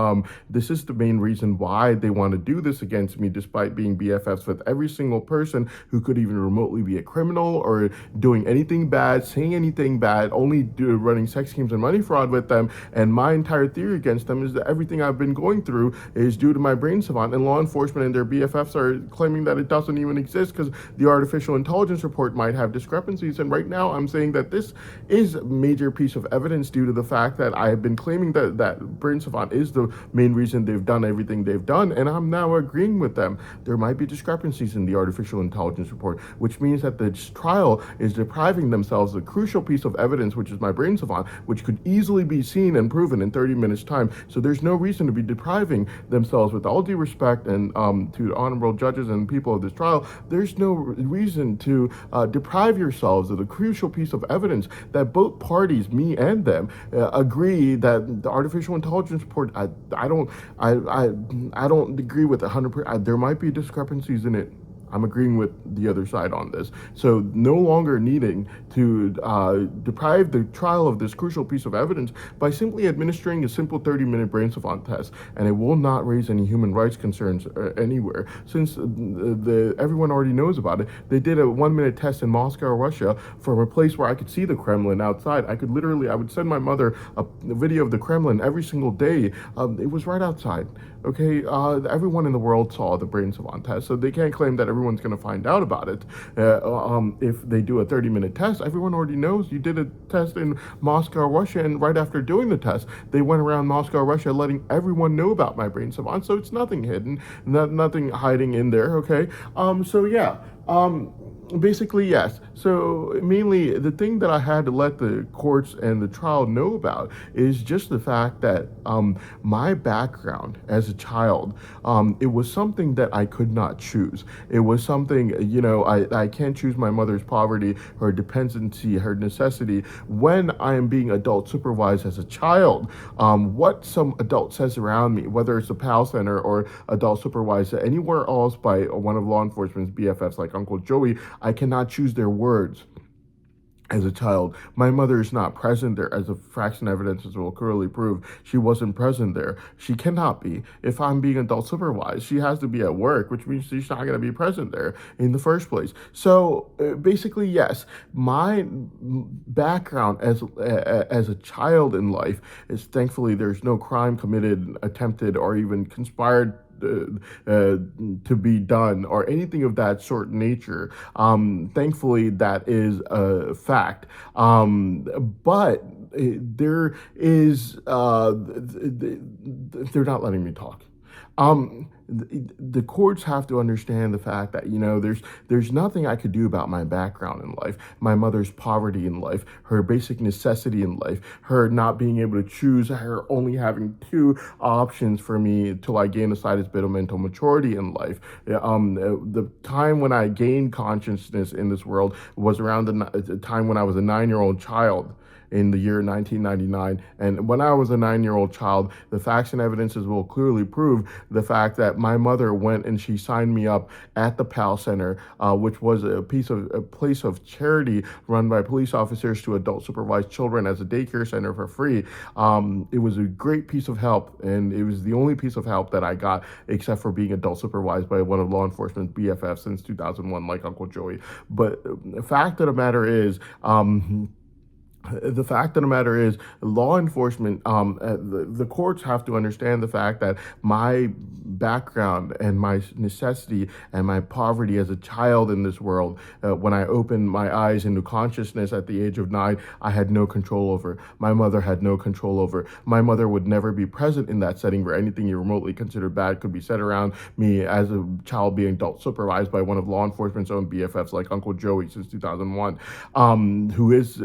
this is the main reason why they want to do this against me, despite being BFFs with every single person who could even remotely be a criminal or doing anything bad, saying anything bad, only running sex schemes and money fraud with them. And my entire theory against them is that everything I've been going through is due to my brain savant, and law enforcement and their BFFs are claiming that it doesn't even exist because the artificial intelligence report might have discrepancies. And right now I'm saying that this is a major piece of evidence due to the fact that I have been claiming that brain savant is the main reason they've done everything they've done, and I'm now agreeing with them. There might be discrepancies in the artificial intelligence report, which means that the trial is depriving themselves of a crucial piece of evidence, which is my brain savant, which could easily be seen and proven in 30 minutes time. So there's no reason to be depriving themselves, with all due respect and to the honorable judges and people of this trial, there's no reason to deprive yourselves of the crucial piece of evidence that both parties, me and them, agree that the artificial intelligence report. I don't agree with 100%. There might be discrepancies in it. I'm agreeing with the other side on this. So no longer needing to deprive the trial of this crucial piece of evidence by simply administering a simple 30-minute brain savant test, and it will not raise any human rights concerns anywhere, since everyone already knows about it. They did a 1-minute test in Moscow, Russia, from a place where I could see the Kremlin outside. I would send my mother a video of the Kremlin every single day. It was right outside. Okay, everyone in the world saw the brain savant test, so they can't claim that everyone's going to find out about it. If they do a 30-minute test, everyone already knows you did a test in Moscow, Russia, and right after doing the test, they went around Moscow, Russia, letting everyone know about my brain savant. So it's nothing hidden, nothing hiding in there. Okay, so yeah. Basically, yes. So mainly the thing that I had to let the courts and the trial know about is just the fact that my background as a child, it was something that I could not choose. It was something, I can't choose my mother's poverty, her dependency, her necessity when I am being adult supervised as a child. What some adult says around me, whether it's a PAL center or adult supervised anywhere else by one of law enforcement's BFFs like Uncle Joey, I cannot choose their words. As a child, my mother is not present there, as the facts and evidences will clearly prove. She wasn't present there. She cannot be. If I'm being adult supervised, she has to be at work, which means she's not going to be present there in the first place. So basically, yes, my background as a child in life is, thankfully, there's no crime committed, attempted, or even conspired to be done or anything of that sort nature. Thankfully, that is a fact. But there is, they're not letting me talk. The courts have to understand the fact that, there's nothing I could do about my background in life, my mother's poverty in life, her basic necessity in life, her not being able to choose, her only having two options for me till I gain a slightest bit of mental maturity in life. The time when I gained consciousness in this world was around the time when I was a 9-year-old child in the year 1999. And when I was a 9-year-old child, the facts and evidences will clearly prove the fact that my mother went and she signed me up at the PAL Center, which was a place of charity run by police officers to adult supervised children as a daycare center for free. It was a great piece of help, and it was the only piece of help that I got, except for being adult supervised by one of law enforcement's BFFs since 2001, like Uncle Joey. But the fact of the matter is, law enforcement, the courts have to understand the fact that my background and my necessity and my poverty as a child in this world, when I opened my eyes into consciousness at the age of 9, I had no control over. My mother had no control over. My mother would never be present in that setting where anything you remotely considered bad could be said around me as a child being adult supervised by one of law enforcement's own BFFs like Uncle Joey since 2001, who is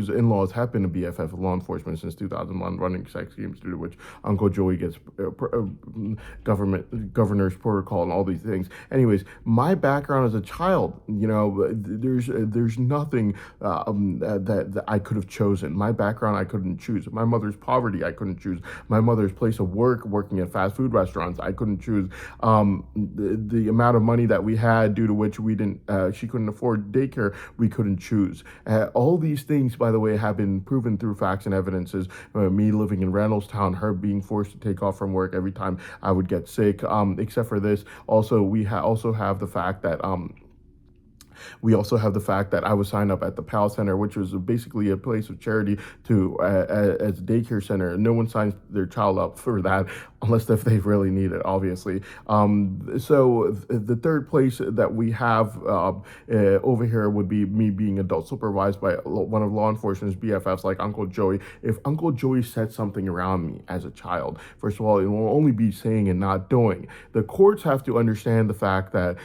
in in-laws have been a BFF with law enforcement since 2001, running sex games, due to which Uncle Joey gets governor's protocol and all these things. Anyways, my background as a child, there's nothing that I could have chosen. My background I couldn't choose. My mother's poverty I couldn't choose. My mother's place of work, working at fast food restaurants, I couldn't choose. The amount of money that we had, due to which she couldn't afford daycare, we couldn't choose. All these things, by the way, have been proven through facts and evidences. Me living in Reynoldstown, her being forced to take off from work every time I would get sick. Except for this, also we also have the fact that I was signed up at the PAL Center, which was basically a place of charity as a daycare center. No one signs their child up for that unless if they really need it, obviously. So the third place that we have over here would be me being adult supervised by one of law enforcement's BFFs, like Uncle Joey. If Uncle Joey said something around me as a child, first of all, it will only be saying and not doing. The courts have to understand the fact that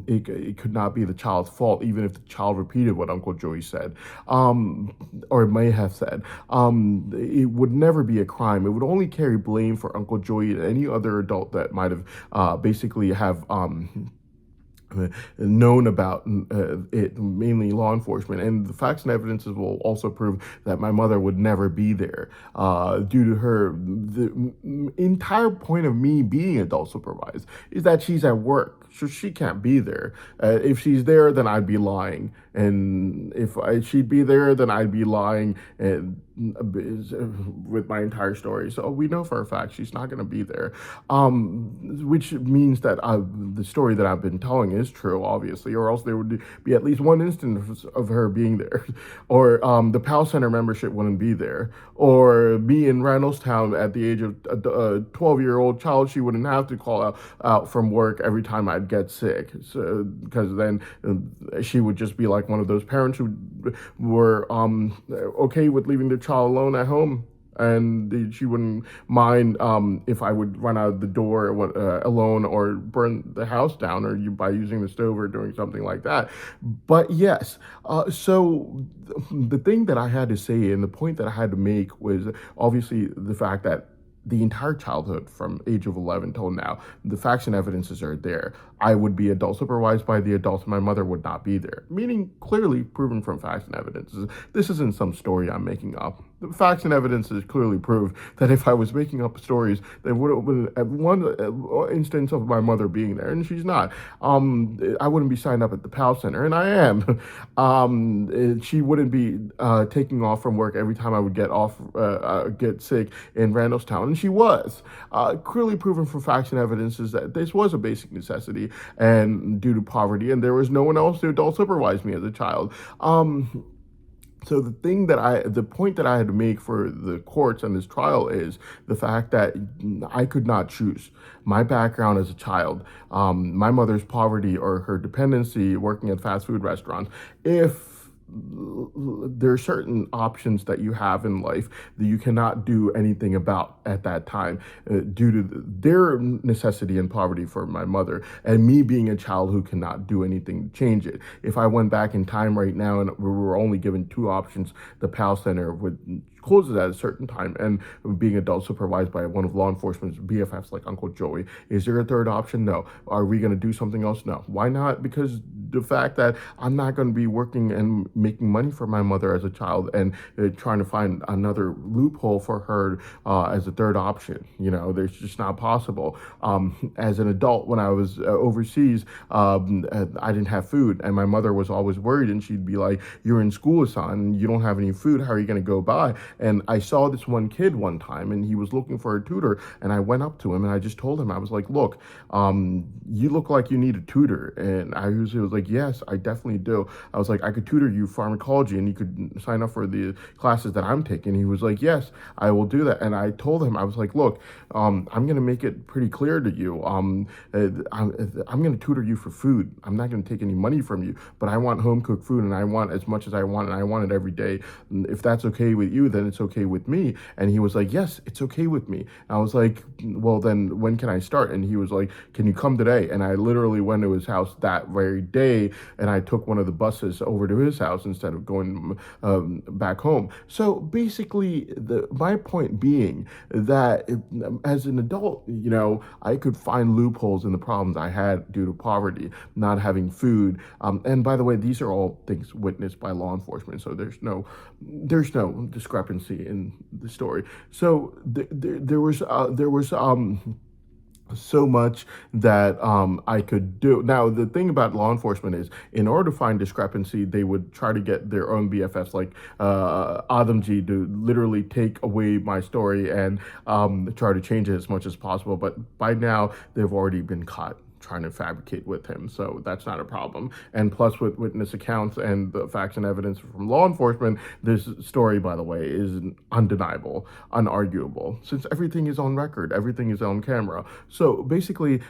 it could not be the child's fault, even if the child repeated what Uncle Joey said, or may have said. It would never be a crime. It would only carry blame for Uncle Joey and any other adult that might have basically have known about it, mainly law enforcement. And the facts and evidences will also prove that my mother would never be there due to her. The entire point of me being adult supervised is that she's at work, so she can't be there. If she's there, then I'd be lying. And if she'd be there, then I'd be lying with my entire story. So we know for a fact she's not going to be there, which means that the story that I've been telling is true, obviously, or else there would be at least one instance of her being there, or the PAL Center membership wouldn't be there, or me in Reynoldstown at the age of a 12-year-old child, she wouldn't have to call out from work every time I'd get sick, so, because then she would just be like one of those parents who were okay with leaving their child alone at home, and she wouldn't mind if I would run out the door alone, or burn the house down, or by using the stove or doing something like that. But yes, so the thing that I had to say and the point that I had to make was obviously the fact that the entire childhood from age of 11 till now, the facts and evidences are there. I would be adult supervised by the adults, and my mother would not be there, meaning clearly proven from facts and evidences. This isn't some story I'm making up. The facts and evidences clearly prove that if I was making up stories, there would have been one instance of my mother being there, and she's not. I wouldn't be signed up at the PAL Center, and I am. She wouldn't be taking off from work every time I would get sick in Reynoldstown, and she was. Clearly proven from facts and evidences that this was a basic necessity, and due to poverty, and there was no one else to adult supervise me as a child. So the point that I had to make for the courts and this trial is the fact that I could not choose my background as a child, my mother's poverty or her dependency working at fast food restaurants. If there are certain options that you have in life that you cannot do anything about at that time due to their necessity and poverty for my mother, and me being a child who cannot do anything to change it. If I went back in time right now and we were only given two options, the PAL Center would close it at a certain time, and being adult supervised by one of law enforcement's BFFs like Uncle Joey. Is there a third option? No. Are we going to do something else? No. Why not? Because the fact that I'm not going to be working and making money for my mother as a child, and trying to find another loophole for her as a third option. There's just not possible. As an adult, when I was overseas, I didn't have food, and my mother was always worried, and she'd be like, "You're in school, son. You don't have any food. How are you going to go by?" And I saw this one kid one time, and he was looking for a tutor, and I went up to him, and I just told him, I was like, "Look, you look like you need a tutor." And he was like, "Yes, I definitely do." I was like, "I could tutor you pharmacology, and you could sign up for the classes that I'm taking." He was like, "Yes, I will do that." And I told him, I was like, "Look, I'm going to make it pretty clear to you. I'm going to tutor you for food. I'm not going to take any money from you, but I want home cooked food, and I want as much as I want, and I want it every day. And if that's okay with you, then it's okay with me. And he was like, yes, it's okay with me. And I was like, well, then when can I start? And he was like, can you come today? And I literally went to his house that very day, and I took one of the buses over to his house instead of going back home. So basically, my point being that as an adult, I could find loopholes in the problems I had due to poverty, not having food. And by the way, these are all things witnessed by law enforcement, so there's no discrepancy in the story. So there was so much that I could do. Now, the thing about law enforcement is, in order to find discrepancy, they would try to get their own BFFs, like Adamji, to literally take away my story and try to change it as much as possible. But by now, they've already been caught trying to fabricate with him, so that's not a problem. And plus, with witness accounts and the facts and evidence from law enforcement, this story, by the way, is undeniable, unarguable, since everything is on record, everything is on camera. So basically,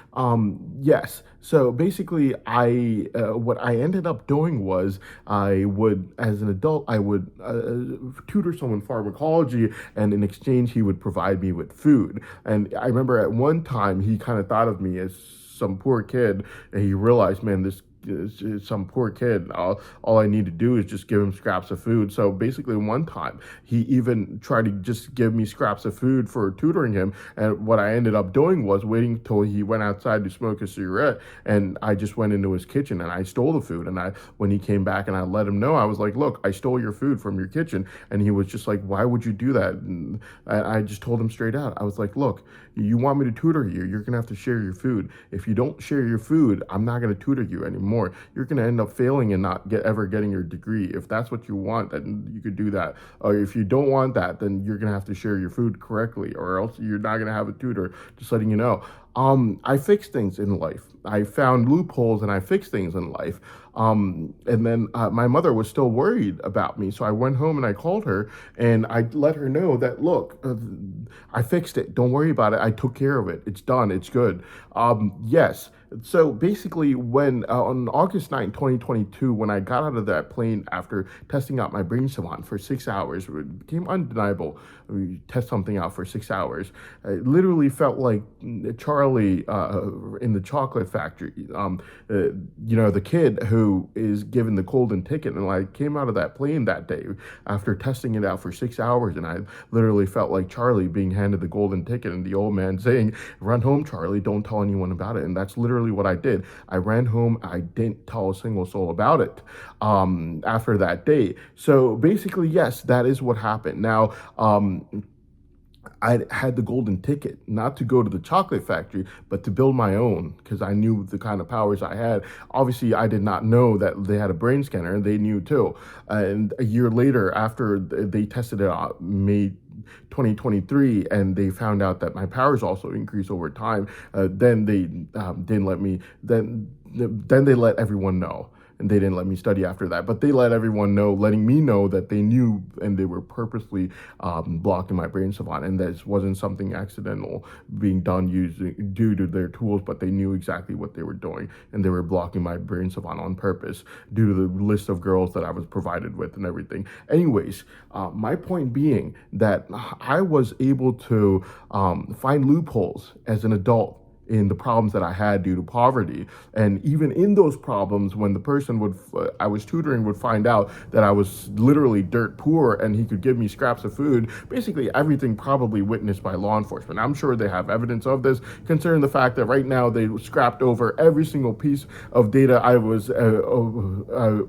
yes. So basically, what I ended up doing was, I would, as an adult, I would tutor someone pharmacology, and in exchange, he would provide me with food. And I remember at one time, he kind of thought of me as some poor kid, and he realized, man, this is some poor kid. All I need to do is just give him scraps of food. So basically, one time he even tried to just give me scraps of food for tutoring him. And what I ended up doing was waiting till he went outside to smoke a cigarette, and I just went into his kitchen and I stole the food. And when he came back and I let him know, I was like, look, I stole your food from your kitchen. And he was just like, why would you do that? And I just told him straight out. I was like, look, you want me to tutor you, you're gonna have to share your food. If you don't share your food, I'm not gonna tutor you anymore. You're going to end up failing and not ever getting your degree. If that's what you want, then you could do that. Or if you don't want that, then you're going to have to share your food correctly, or else you're not going to have a tutor, just letting you know. I fixed things in life. I found loopholes and I fixed things in life. And then my mother was still worried about me. So I went home and I called her and I let her know that, look, I fixed it. Don't worry about it. I took care of it. It's done. It's good. Yes. So basically, when on August 9, 2022, when I got out of that plane after testing out my brain savant for 6 hours, it became undeniable. You test something out for 6 hours. It literally felt like Charlie in the chocolate factory, the kid who is given the golden ticket. And I came out of that plane that day after testing it out for 6 hours, and I literally felt like Charlie being handed the golden ticket and the old man saying, run home, Charlie, don't tell anyone about it. And that's literally what I did. I ran home. I didn't tell a single soul about it after that day. So basically, yes, that is what happened. Now, I had the golden ticket, not to go to the chocolate factory, but to build my own, because I knew the kind of powers I had. Obviously, I did not know that they had a brain scanner, and they knew too. And a year later, after they tested it out, May 2023, and they found out that my powers also increased over time, then they didn't let me, then they let everyone know. And they didn't let me study after that. But they let everyone know, letting me know that they knew, and they were purposely blocking my brain savant. And this wasn't something accidental being done due to their tools, but they knew exactly what they were doing. And they were blocking my brain savant on purpose due to the list of girls that I was provided with and everything. Anyways, my point being that I was able to find loopholes as an adult in the problems that I had due to poverty. And even in those problems, when the person I was tutoring would find out that I was literally dirt poor and he could give me scraps of food, basically everything probably witnessed by law enforcement. I'm sure they have evidence of this, considering the fact that right now they scrapped over every single piece of data I was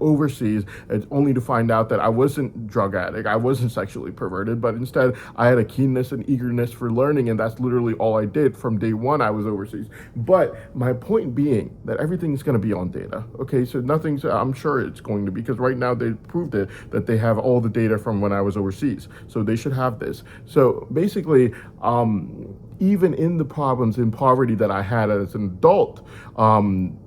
overseas, only to find out that I wasn't drug addict, I wasn't sexually perverted, but instead I had a keenness and eagerness for learning, and that's literally all I did from day one I was overseas. But my point being that everything's going to be on data. Okay, so I'm sure it's going to be, because right now they proved it, that they have all the data from when I was overseas. So they should have this. So basically, even in the problems in poverty that I had as an adult,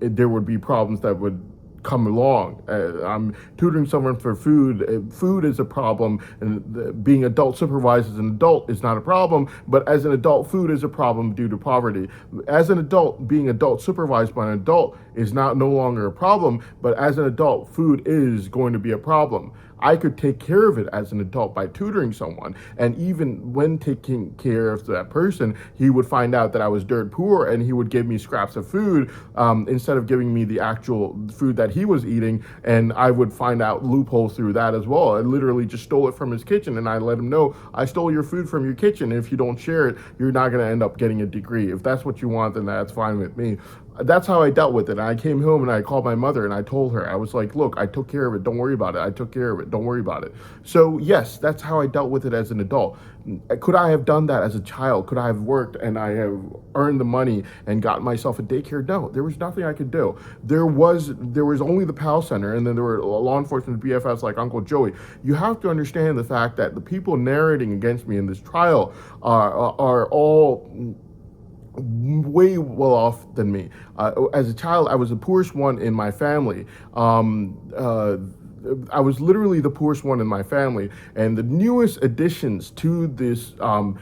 there would be problems that would come along. I'm tutoring someone for food. Food is a problem, and being adult supervised as an adult is not a problem, but as an adult, food is a problem due to poverty. As an adult, being adult supervised by an adult is no longer a problem, but as an adult, food is going to be a problem. I could take care of it as an adult by tutoring someone. And even when taking care of that person, he would find out that I was dirt poor, and he would give me scraps of food instead of giving me the actual food that he was eating. And I would find out loopholes through that as well. I literally just stole it from his kitchen, and I let him know, I stole your food from your kitchen. And if you don't share it, you're not going to end up getting a degree. If that's what you want, then that's fine with me. That's how I dealt with it. And I came home and I called my mother and I told her, I was like, look, I took care of it. Don't worry about it. I took care of it. Don't worry about it. So yes, that's how I dealt with it as an adult. Could I have done that as a child? Could I have worked and I have earned the money and gotten myself a daycare? No, there was nothing I could do. There was only the PAL Center, and then there were law enforcement BFFs like Uncle Joey. You have to understand the fact that the people narrating against me in this trial are all way well off than me. As a child, I was the poorest one in my family. I was literally the poorest one in my family, and the newest additions to this trial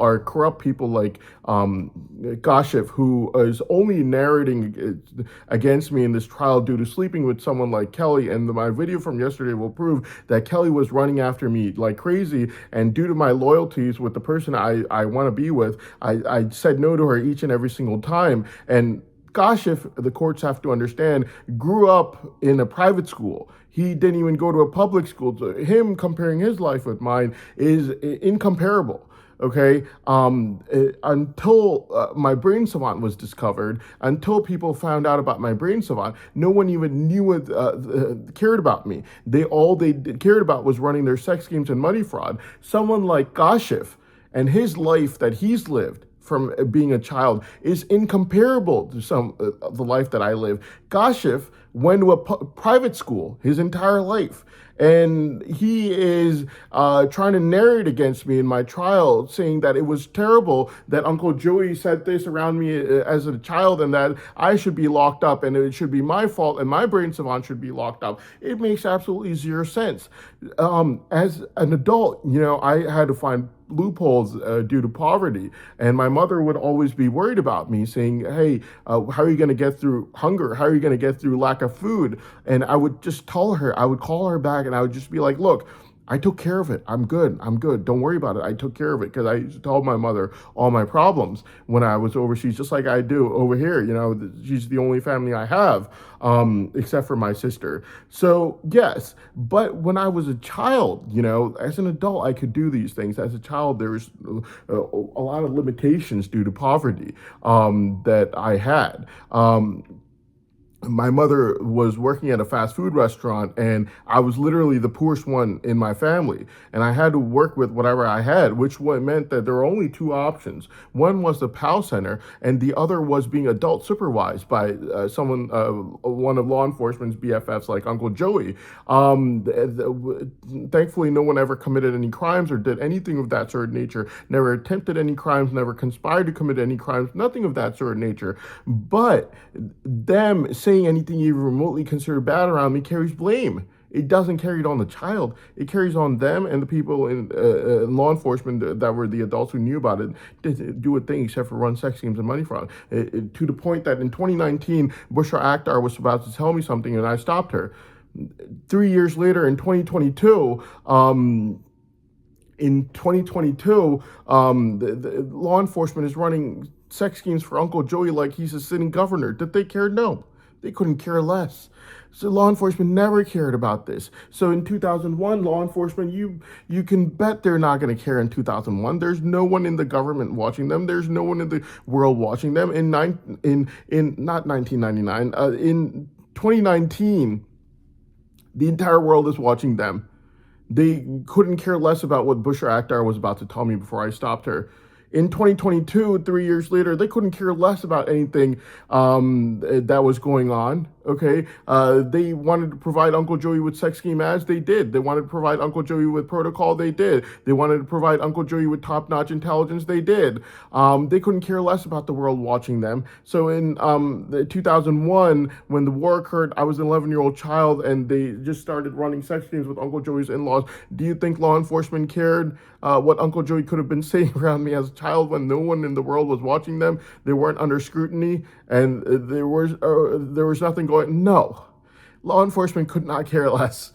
are corrupt people like Kashif, who is only narrating against me in this trial due to sleeping with someone like Kelly. And my video from yesterday will prove that Kelly was running after me like crazy, and due to my loyalties with the person I want to be with, I said no to her each and every single time. And Kashif, the courts have to understand, grew up in a private school. He didn't even go to a public school. So him comparing his life with mine is incomparable. Okay, until my brain savant was discovered, until people found out about my brain savant, no one even knew cared about me. All they cared about was running their sex schemes and money fraud. Someone like Kashif and his life that he's lived from being a child is incomparable to some of the life that I live. Kashif went to a private school his entire life, and he is trying to narrate against me in my trial, saying that it was terrible that Uncle Joey said this around me as a child, and that I should be locked up, and it should be my fault, and my brain savant should be locked up. It makes absolutely zero sense. As an adult, I had to find loopholes due to poverty, and my mother would always be worried about me, saying, hey, how are you going to get through hunger? How are you going to get through lack of food? And I would just tell her, I would call her back, and I would just be like, look, I took care of it. I'm good. Don't worry about it. I took care of it, because I used to tell my mother all my problems when I was overseas, just like I do over here. She's the only family I have, except for my sister. So yes, but when I was a child, as an adult, I could do these things. As a child, there was a lot of limitations due to poverty that I had. My mother was working at a fast food restaurant, and I was literally the poorest one in my family. And I had to work with whatever I had, which meant that there were only two options. One was the PAL Center, and the other was being adult supervised by one of law enforcement's BFFs like Uncle Joey. Thankfully, no one ever committed any crimes or did anything of that sort of nature, never attempted any crimes, never conspired to commit any crimes, nothing of that sort of nature. But them saying anything even remotely considered bad around me carries blame. It doesn't carry it on the child. It carries on them and the people in law enforcement that were the adults who knew about it. Didn't do a thing except for run sex schemes and money fraud. To the point that in 2019, Bushra Akhtar was about to tell me something, and I stopped her. 3 years later, in 2022, the law enforcement is running sex schemes for Uncle Joey like he's a sitting governor. Did they care? No. They couldn't care less. So law enforcement never cared about this. So in 2001, law enforcement, you can bet they're not going to care in 2001. There's no one in the government watching them. There's no one in the world watching them. In 2019, the entire world is watching them. They couldn't care less about what Bushra Akhtar was about to tell me before I stopped her. In 2022, 3 years later, they couldn't care less about anything that was going on. Okay, they wanted to provide Uncle Joey with sex scheme ads. They did. They wanted to provide Uncle Joey with protocol. They did. They wanted to provide Uncle Joey with top-notch intelligence. They did. They couldn't care less about the world watching them. So in 2001, when the war occurred, I was an 11-year-old child, and they just started running sex schemes with Uncle Joey's in-laws. Do you think law enforcement cared what Uncle Joey could have been saying around me as a child when no one in the world was watching them? They weren't under scrutiny, and there was nothing going. No, Law enforcement could not care less.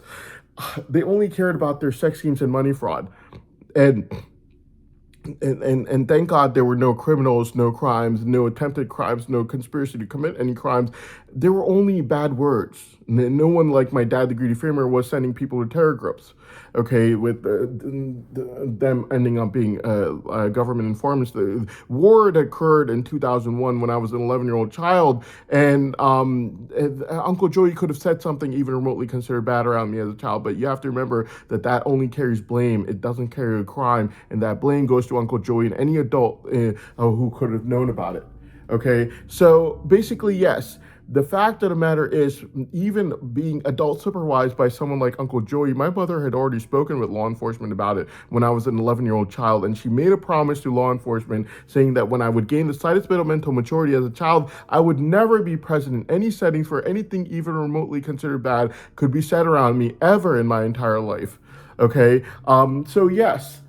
They only cared about their sex schemes and money fraud. And and thank God there were no criminals, no crimes, no attempted crimes, no conspiracy to commit any crimes. There were only bad words. No one like my dad, the greedy framer, was sending people to terror groups. Okay, with them ending up being government informants. The war had occurred in 2001 when I was an 11-year-old child, and Uncle Joey could have said something even remotely considered bad around me as a child. But you have to remember that that only carries blame. It doesn't carry a crime, and that blame goes to Uncle Joey and any adult who could have known about it. Okay, so basically, yes. The fact of the matter is, even being adult supervised by someone like Uncle Joey, my mother had already spoken with law enforcement about it when I was an 11-year-old child, and she made a promise to law enforcement saying that when I would gain the slightest bit of mental maturity as a child, I would never be present in any settings where anything even remotely considered bad could be said around me ever in my entire life. Okay, so yes.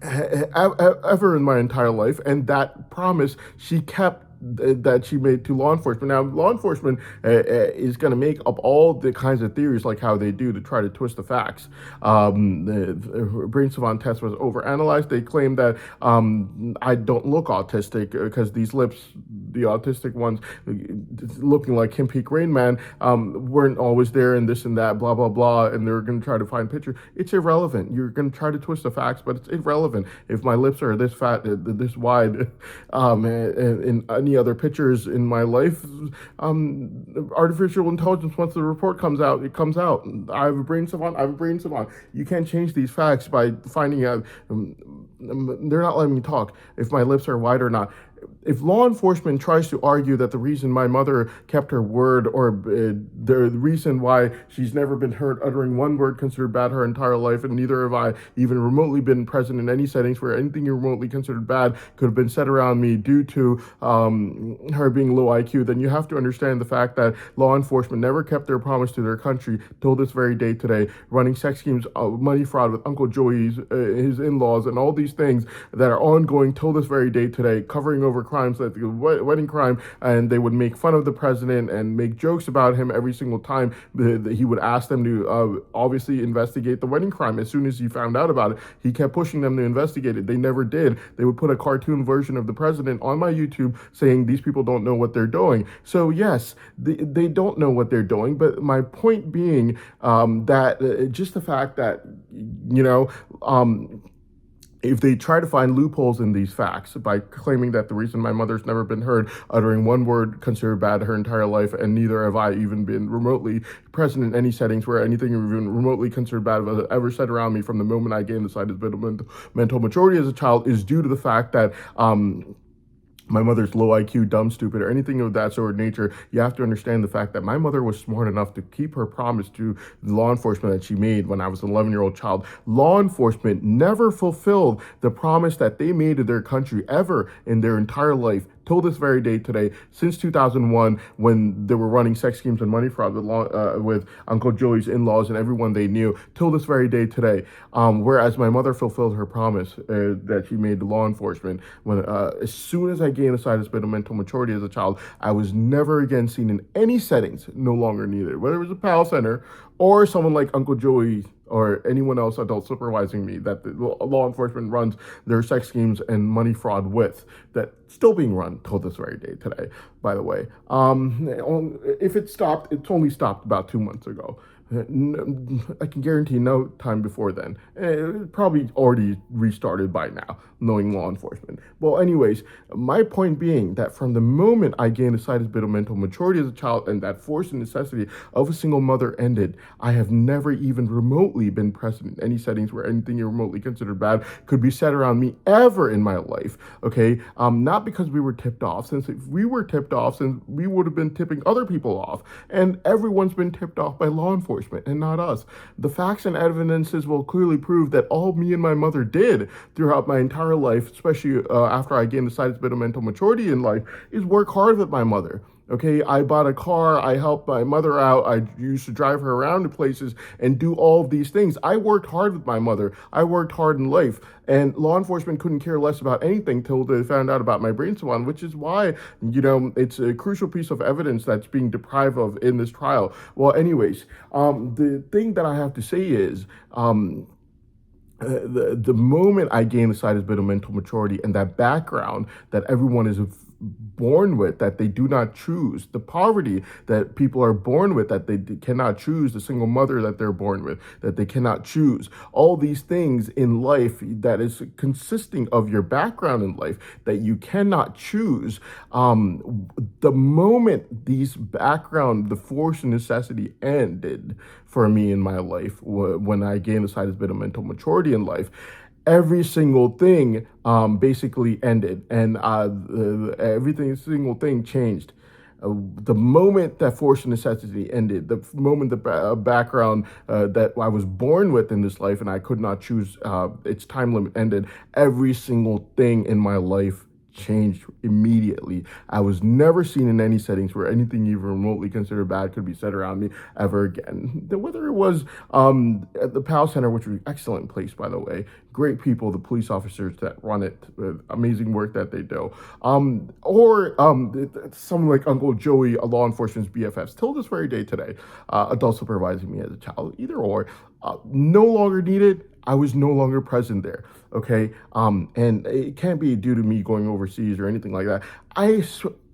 Ever in my entire life, and that promise she kept, that she made to law enforcement. Now, law enforcement is going to make up all the kinds of theories like how they do to try to twist the facts. The brain savant test was overanalyzed. They claim that I don't look autistic because these lips, the autistic ones, looking like Kim Peek Rain Man, weren't always there, and this and that, blah, blah, blah, and they're going to try to find pictures. It's irrelevant. You're going to try to twist the facts, but it's irrelevant. If my lips are this fat, this wide, in any other pictures in my life, artificial intelligence, once the report comes out, it comes out. I have a brain savant. You can't change these facts by finding out. They're not letting me talk if my lips are wide or not. If law enforcement tries to argue that the reason my mother kept her word, or the reason why she's never been heard uttering one word considered bad her entire life, and neither have I even remotely been present in any settings where anything remotely considered bad could have been said around me due to her being low IQ, then you have to understand the fact that law enforcement never kept their promise to their country till this very day today, running sex schemes, money fraud with Uncle Joey's, his in-laws, and all these things that are ongoing till this very day today, covering over crimes like the wedding crime, and they would make fun of the president and make jokes about him every single time he would ask them to obviously investigate the wedding crime. As soon as he found out about it, he kept pushing them to investigate it. They never did. They would put a cartoon version of the president on my YouTube saying these people don't know what they're doing. So yes, they don't know what they're doing, but my point being that just the fact that, if they try to find loopholes in these facts by claiming that the reason my mother's never been heard uttering one word considered bad her entire life, and neither have I even been remotely present in any settings where anything even remotely considered bad was ever said around me from the moment I gained the slightest bit of mental maturity as a child, is due to the fact that my mother's low IQ, dumb, stupid, or anything of that sort of nature. You have to understand the fact that my mother was smart enough to keep her promise to the law enforcement that she made when I was an 11-year-old child. Law enforcement never fulfilled the promise that they made to their country ever in their entire life, till this very day today, since 2001, when they were running sex schemes and money fraud with Uncle Joey's in-laws and everyone they knew, till this very day today. Whereas my mother fulfilled her promise that she made to law enforcement when, as soon as I gained a slightest bit of mental maturity as a child, I was never again seen in any settings, no longer needed, whether it was a PAL center or someone like Uncle Joey or anyone else adult supervising me that the law enforcement runs their sex schemes and money fraud with, that's still being run till this very day today, by the way. If it stopped, it's only stopped about 2 months ago. I can guarantee no time before then. It probably already restarted by now, knowing law enforcement. Well, anyways, my point being that from the moment I gained the slightest bit of mental maturity as a child, and that force and necessity of a single mother ended, I have never even remotely been present in any settings where anything remotely considered bad could be said around me ever in my life. Okay, not because we were tipped off. Since if we were tipped off, since we would have been tipping other people off, and everyone's been tipped off by law enforcement and not us. The facts and evidences will clearly prove that all me and my mother did throughout my entire life, especially after I gained the slightest bit of mental maturity in life, is work hard with my mother. Okay, I bought a car, I helped my mother out, I used to drive her around to places and do all of these things. I worked hard with my mother, I worked hard in life, and law enforcement couldn't care less about anything till they found out about my brain salon, which is why, it's a crucial piece of evidence that's being deprived of in this trial. Well, anyways, the thing that I have to say is, the moment I gained a slight bit of mental maturity and that background that everyone is born with, that they do not choose, the poverty that people are born with, that they cannot choose, the single mother that they're born with, that they cannot choose, all these things in life that is consisting of your background in life that you cannot choose. The moment these background, the force and necessity ended for me in my life, when I gained a slight bit of mental maturity in life, every single thing basically ended, and every single thing changed. The moment that force and necessity ended, the moment the background that I was born with in this life and I could not choose, its time limit ended, every single thing in my life changed immediately. I was never seen in any settings where anything even remotely considered bad could be said around me ever again. Whether it was at the PAL Center, which was an excellent place, by the way, great people, the police officers that run it, amazing work that they do, or someone like Uncle Joey, a law enforcement's BFFs, till this very day today, adult supervising me as a child, either or, no longer needed. I was no longer present there. Okay. And it can't be due to me going overseas or anything like that. I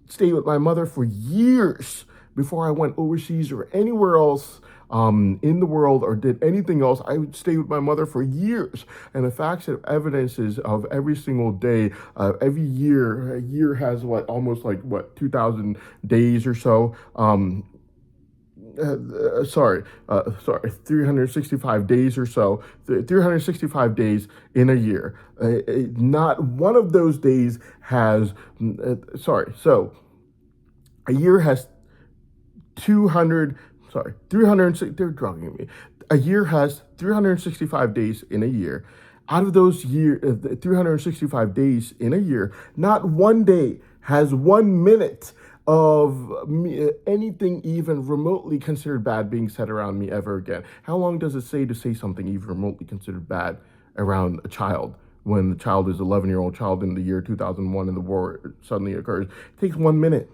stayed with my mother for years before I went overseas or anywhere else in the world or did anything else. I would stay with my mother for years. And the facts and evidences of every single day, every year, a year has almost 2,000 days or so. 365 days or so, 365 days in a year. Not one of those days has, so a year has 300, they're drugging me. A year has 365 days in a year. Out of those 365 days in a year, not one day has 1 minute of anything even remotely considered bad being said around me ever again. How long does it say to say something even remotely considered bad around a child when the child is an 11-year-old child in the year 2001 and the war suddenly occurs? It takes 1 minute.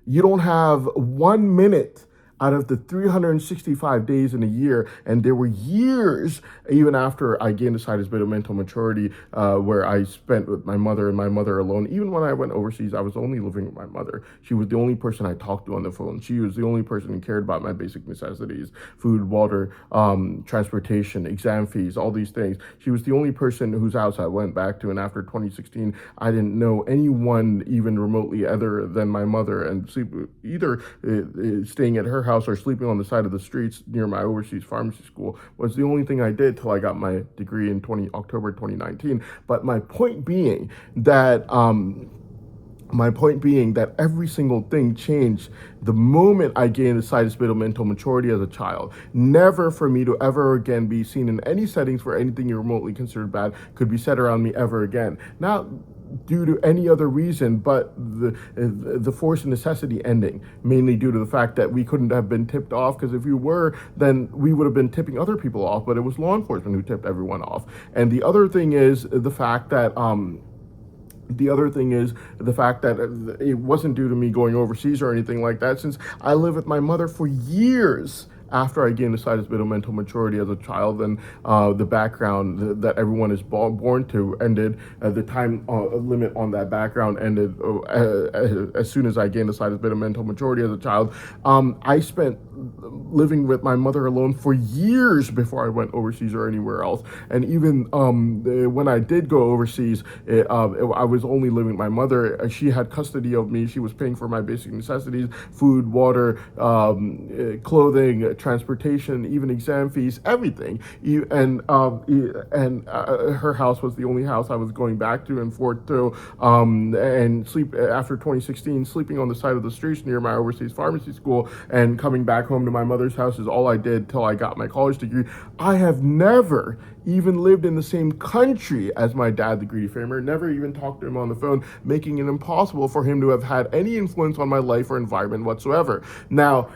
You don't have 1 minute out of the 365 days in a year. And there were years, even after I gained a slight bit of mental maturity, where I spent with my mother and my mother alone. Even when I went overseas, I was only living with my mother. She was the only person I talked to on the phone. She was the only person who cared about my basic necessities, food, water, transportation, exam fees, all these things. She was the only person whose house I went back to. And after 2016, I didn't know anyone even remotely other than my mother, and either staying at her house or sleeping on the side of the streets near my overseas pharmacy school was the only thing I did till I got my degree in October 2019. But my point being that every single thing changed the moment I gained the slightest bit of mental maturity as a child. Never for me to ever again be seen in any settings where anything remotely considered bad could be said around me ever again. Not due to any other reason but the force and necessity ending, mainly due to the fact that we couldn't have been tipped off, because if we were, then we would have been tipping other people off, but it was law enforcement who tipped everyone off. And the other thing is the fact that it wasn't due to me going overseas or anything like that, since I lived with my mother for years after I gained the slightest bit of mental maturity as a child, and the background that everyone is born to ended. The time limit on that background ended as soon as I gained the slightest bit of mental maturity as a child. I spent living with my mother alone for years before I went overseas or anywhere else. And even when I did go overseas, I was only living with my mother. She had custody of me. She was paying for my basic necessities, food, water, clothing, transportation, even exam fees, everything. And her house was the only house I was going back to and forth to, and sleep after 2016, sleeping on the side of the streets near my overseas pharmacy school, and coming back home to my mother's house is all I did till I got my college degree. I have never even lived in the same country as my dad, the greedy framer, never even talked to him on the phone, making it impossible for him to have had any influence on my life or environment whatsoever. Now,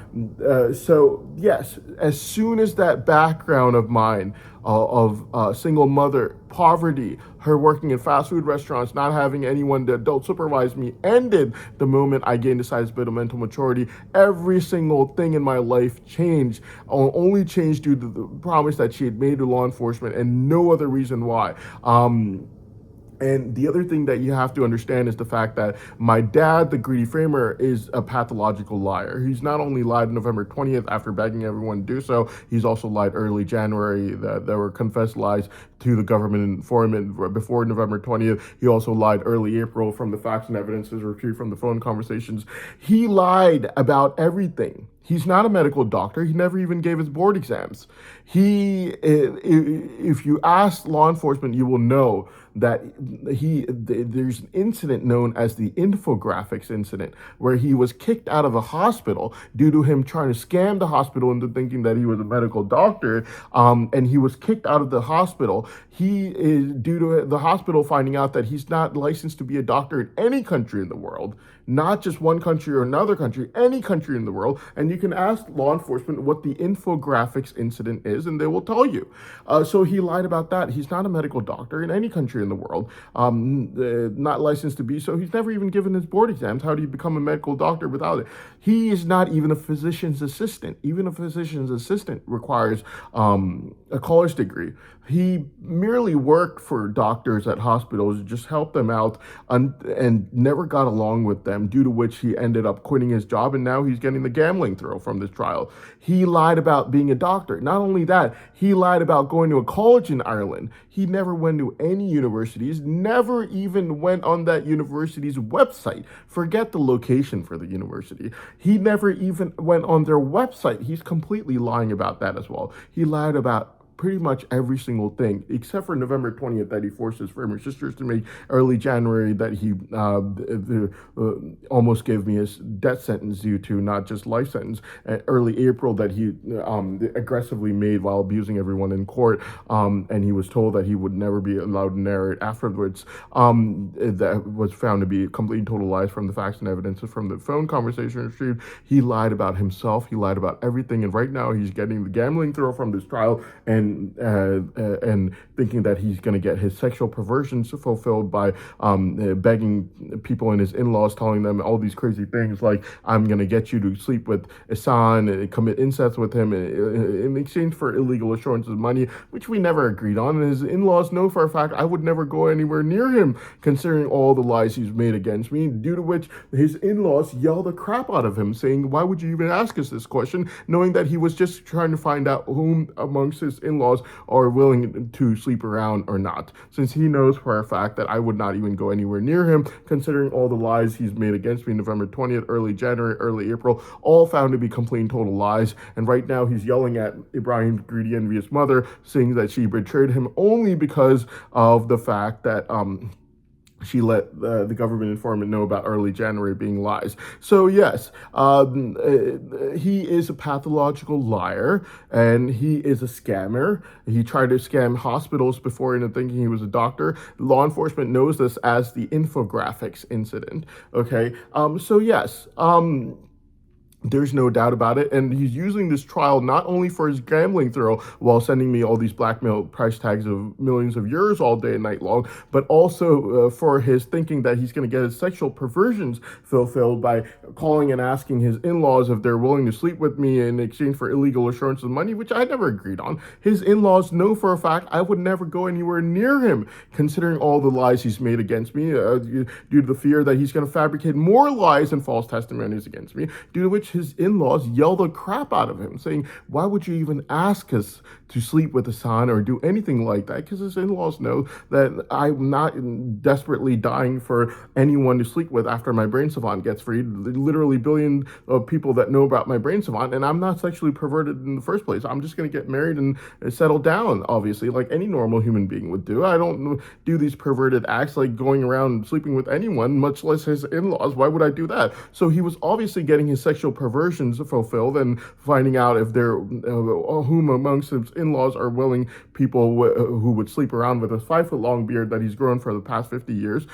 so yes, as soon as that background of mine of single mother, poverty, her working in fast food restaurants, not having anyone to adult supervise me, ended the moment I gained a sizable bit of mental maturity. Every single thing in my life changed, only changed due to the promise that she had made to law enforcement and no other reason why. And the other thing that you have to understand is the fact that my dad, the greedy framer, is a pathological liar. He's not only lied November 20th after begging everyone to do so, he's also lied early January that there were confessed lies to the government informant before November 20th. He also lied early April from the facts and evidences retrieved from the phone conversations. He lied about everything. He's not a medical doctor. He never even gave his board exams. If you ask law enforcement, you will know that there's an incident known as the infographics incident, where he was kicked out of a hospital due to him trying to scam the hospital into thinking that he was a medical doctor, and he was kicked out of the hospital. He is due to the hospital finding out that he's not licensed to be a doctor in any country in the world, not just one country or another country, any country in the world. And you can ask law enforcement what the infographics incident is, and they will tell you. So he lied about that. He's not a medical doctor in any country in the world, not licensed to be so. He's never even given his board exams. How do you become a medical doctor without it? He is not even a physician's assistant. Even a physician's assistant requires a college degree. He merely worked for doctors at hospitals, just helped them out, and never got along with them, due to which he ended up quitting his job, and now he's getting the gambling thrill from this trial. He lied about being a doctor. Not only that, he lied about going to a college in Ireland. He never went to any universities, never even went on that university's website. Forget the location for the university. He never even went on their website. He's completely lying about that as well. He lied about pretty much every single thing, except for November 20th that he forced his former sisters to make, early January that he almost gave me his death sentence due to, not just life sentence, early April that he aggressively made while abusing everyone in court, and he was told that he would never be allowed to narrate afterwards. That was found to be complete and total lies from the facts and evidences from the phone conversation retrieved. He lied about himself. He lied about everything, and right now he's getting the gambling thrill from this trial, and thinking that he's going to get his sexual perversions fulfilled by begging people and his in-laws, telling them all these crazy things like, I'm going to get you to sleep with Ihsan, commit incest with him in exchange for illegal assurances of money, which we never agreed on. And his in-laws know for a fact I would never go anywhere near him, considering all the lies he's made against me, due to which his in-laws yell the crap out of him, saying, why would you even ask us this question, knowing that he was just trying to find out whom amongst his in-laws are willing to sleep around or not, since he knows for a fact that I would not even go anywhere near him, considering all the lies he's made against me November 20th, early January, early April, all found to be complete and total lies. And right now he's yelling at Ibrahim's greedy, envious mother, saying that she betrayed him only because of the fact that she let the government informant know about early January being lies. So yes, he is a pathological liar, and he is a scammer. He tried to scam hospitals before into thinking he was a doctor. Law enforcement knows this as the infographics incident. Okay, so yes, there's no doubt about it, and he's using this trial not only for his gambling thrill while sending me all these blackmail price tags of millions of euros all day and night long, but also for his thinking that he's going to get his sexual perversions fulfilled by calling and asking his in-laws if they're willing to sleep with me in exchange for illegal assurances of money, which I never agreed on. His in-laws know for a fact I would never go anywhere near him, considering all the lies he's made against me, due to the fear that he's going to fabricate more lies and false testimonies against me, due to which his in-laws yell the crap out of him, saying, why would you even ask us to sleep with Ihsan or do anything like that? Because his in-laws know that I'm not desperately dying for anyone to sleep with after my brain savant gets freed. Literally billions of people that know about my brain savant, and I'm not sexually perverted in the first place. I'm just going to get married and settle down, obviously, like any normal human being would do. I don't do these perverted acts like going around sleeping with anyone, much less his in-laws. Why would I do that? So he was obviously getting his sexual perversions fulfilled and finding out if they're whom amongst his in-laws are willing people who would sleep around with a 5 foot long beard that he's grown for the past 50 years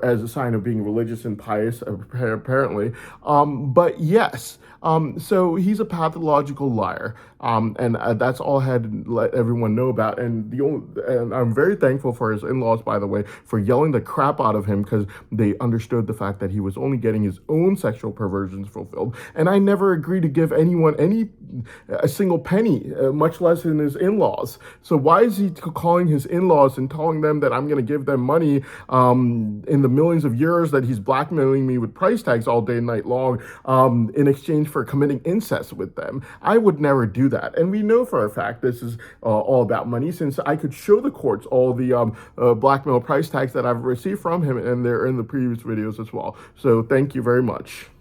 as a sign of being religious and pious, apparently. But yes, so he's a pathological liar. And that's all I had to let everyone know about. And I'm very thankful for his in-laws, by the way, for yelling the crap out of him because they understood the fact that he was only getting his own sexual perversions fulfilled. And I never agreed to give anyone a single penny, much less in his in-laws. So why is he calling his in-laws and telling them that I'm going to give them money in the millions of euros that he's blackmailing me with price tags all day and night long in exchange for committing incest with them? I would never do that. And we know for a fact this is all about money, since I could show the courts all the blackmail price tags that I've received from him, and they're in the previous videos as well. So thank you very much.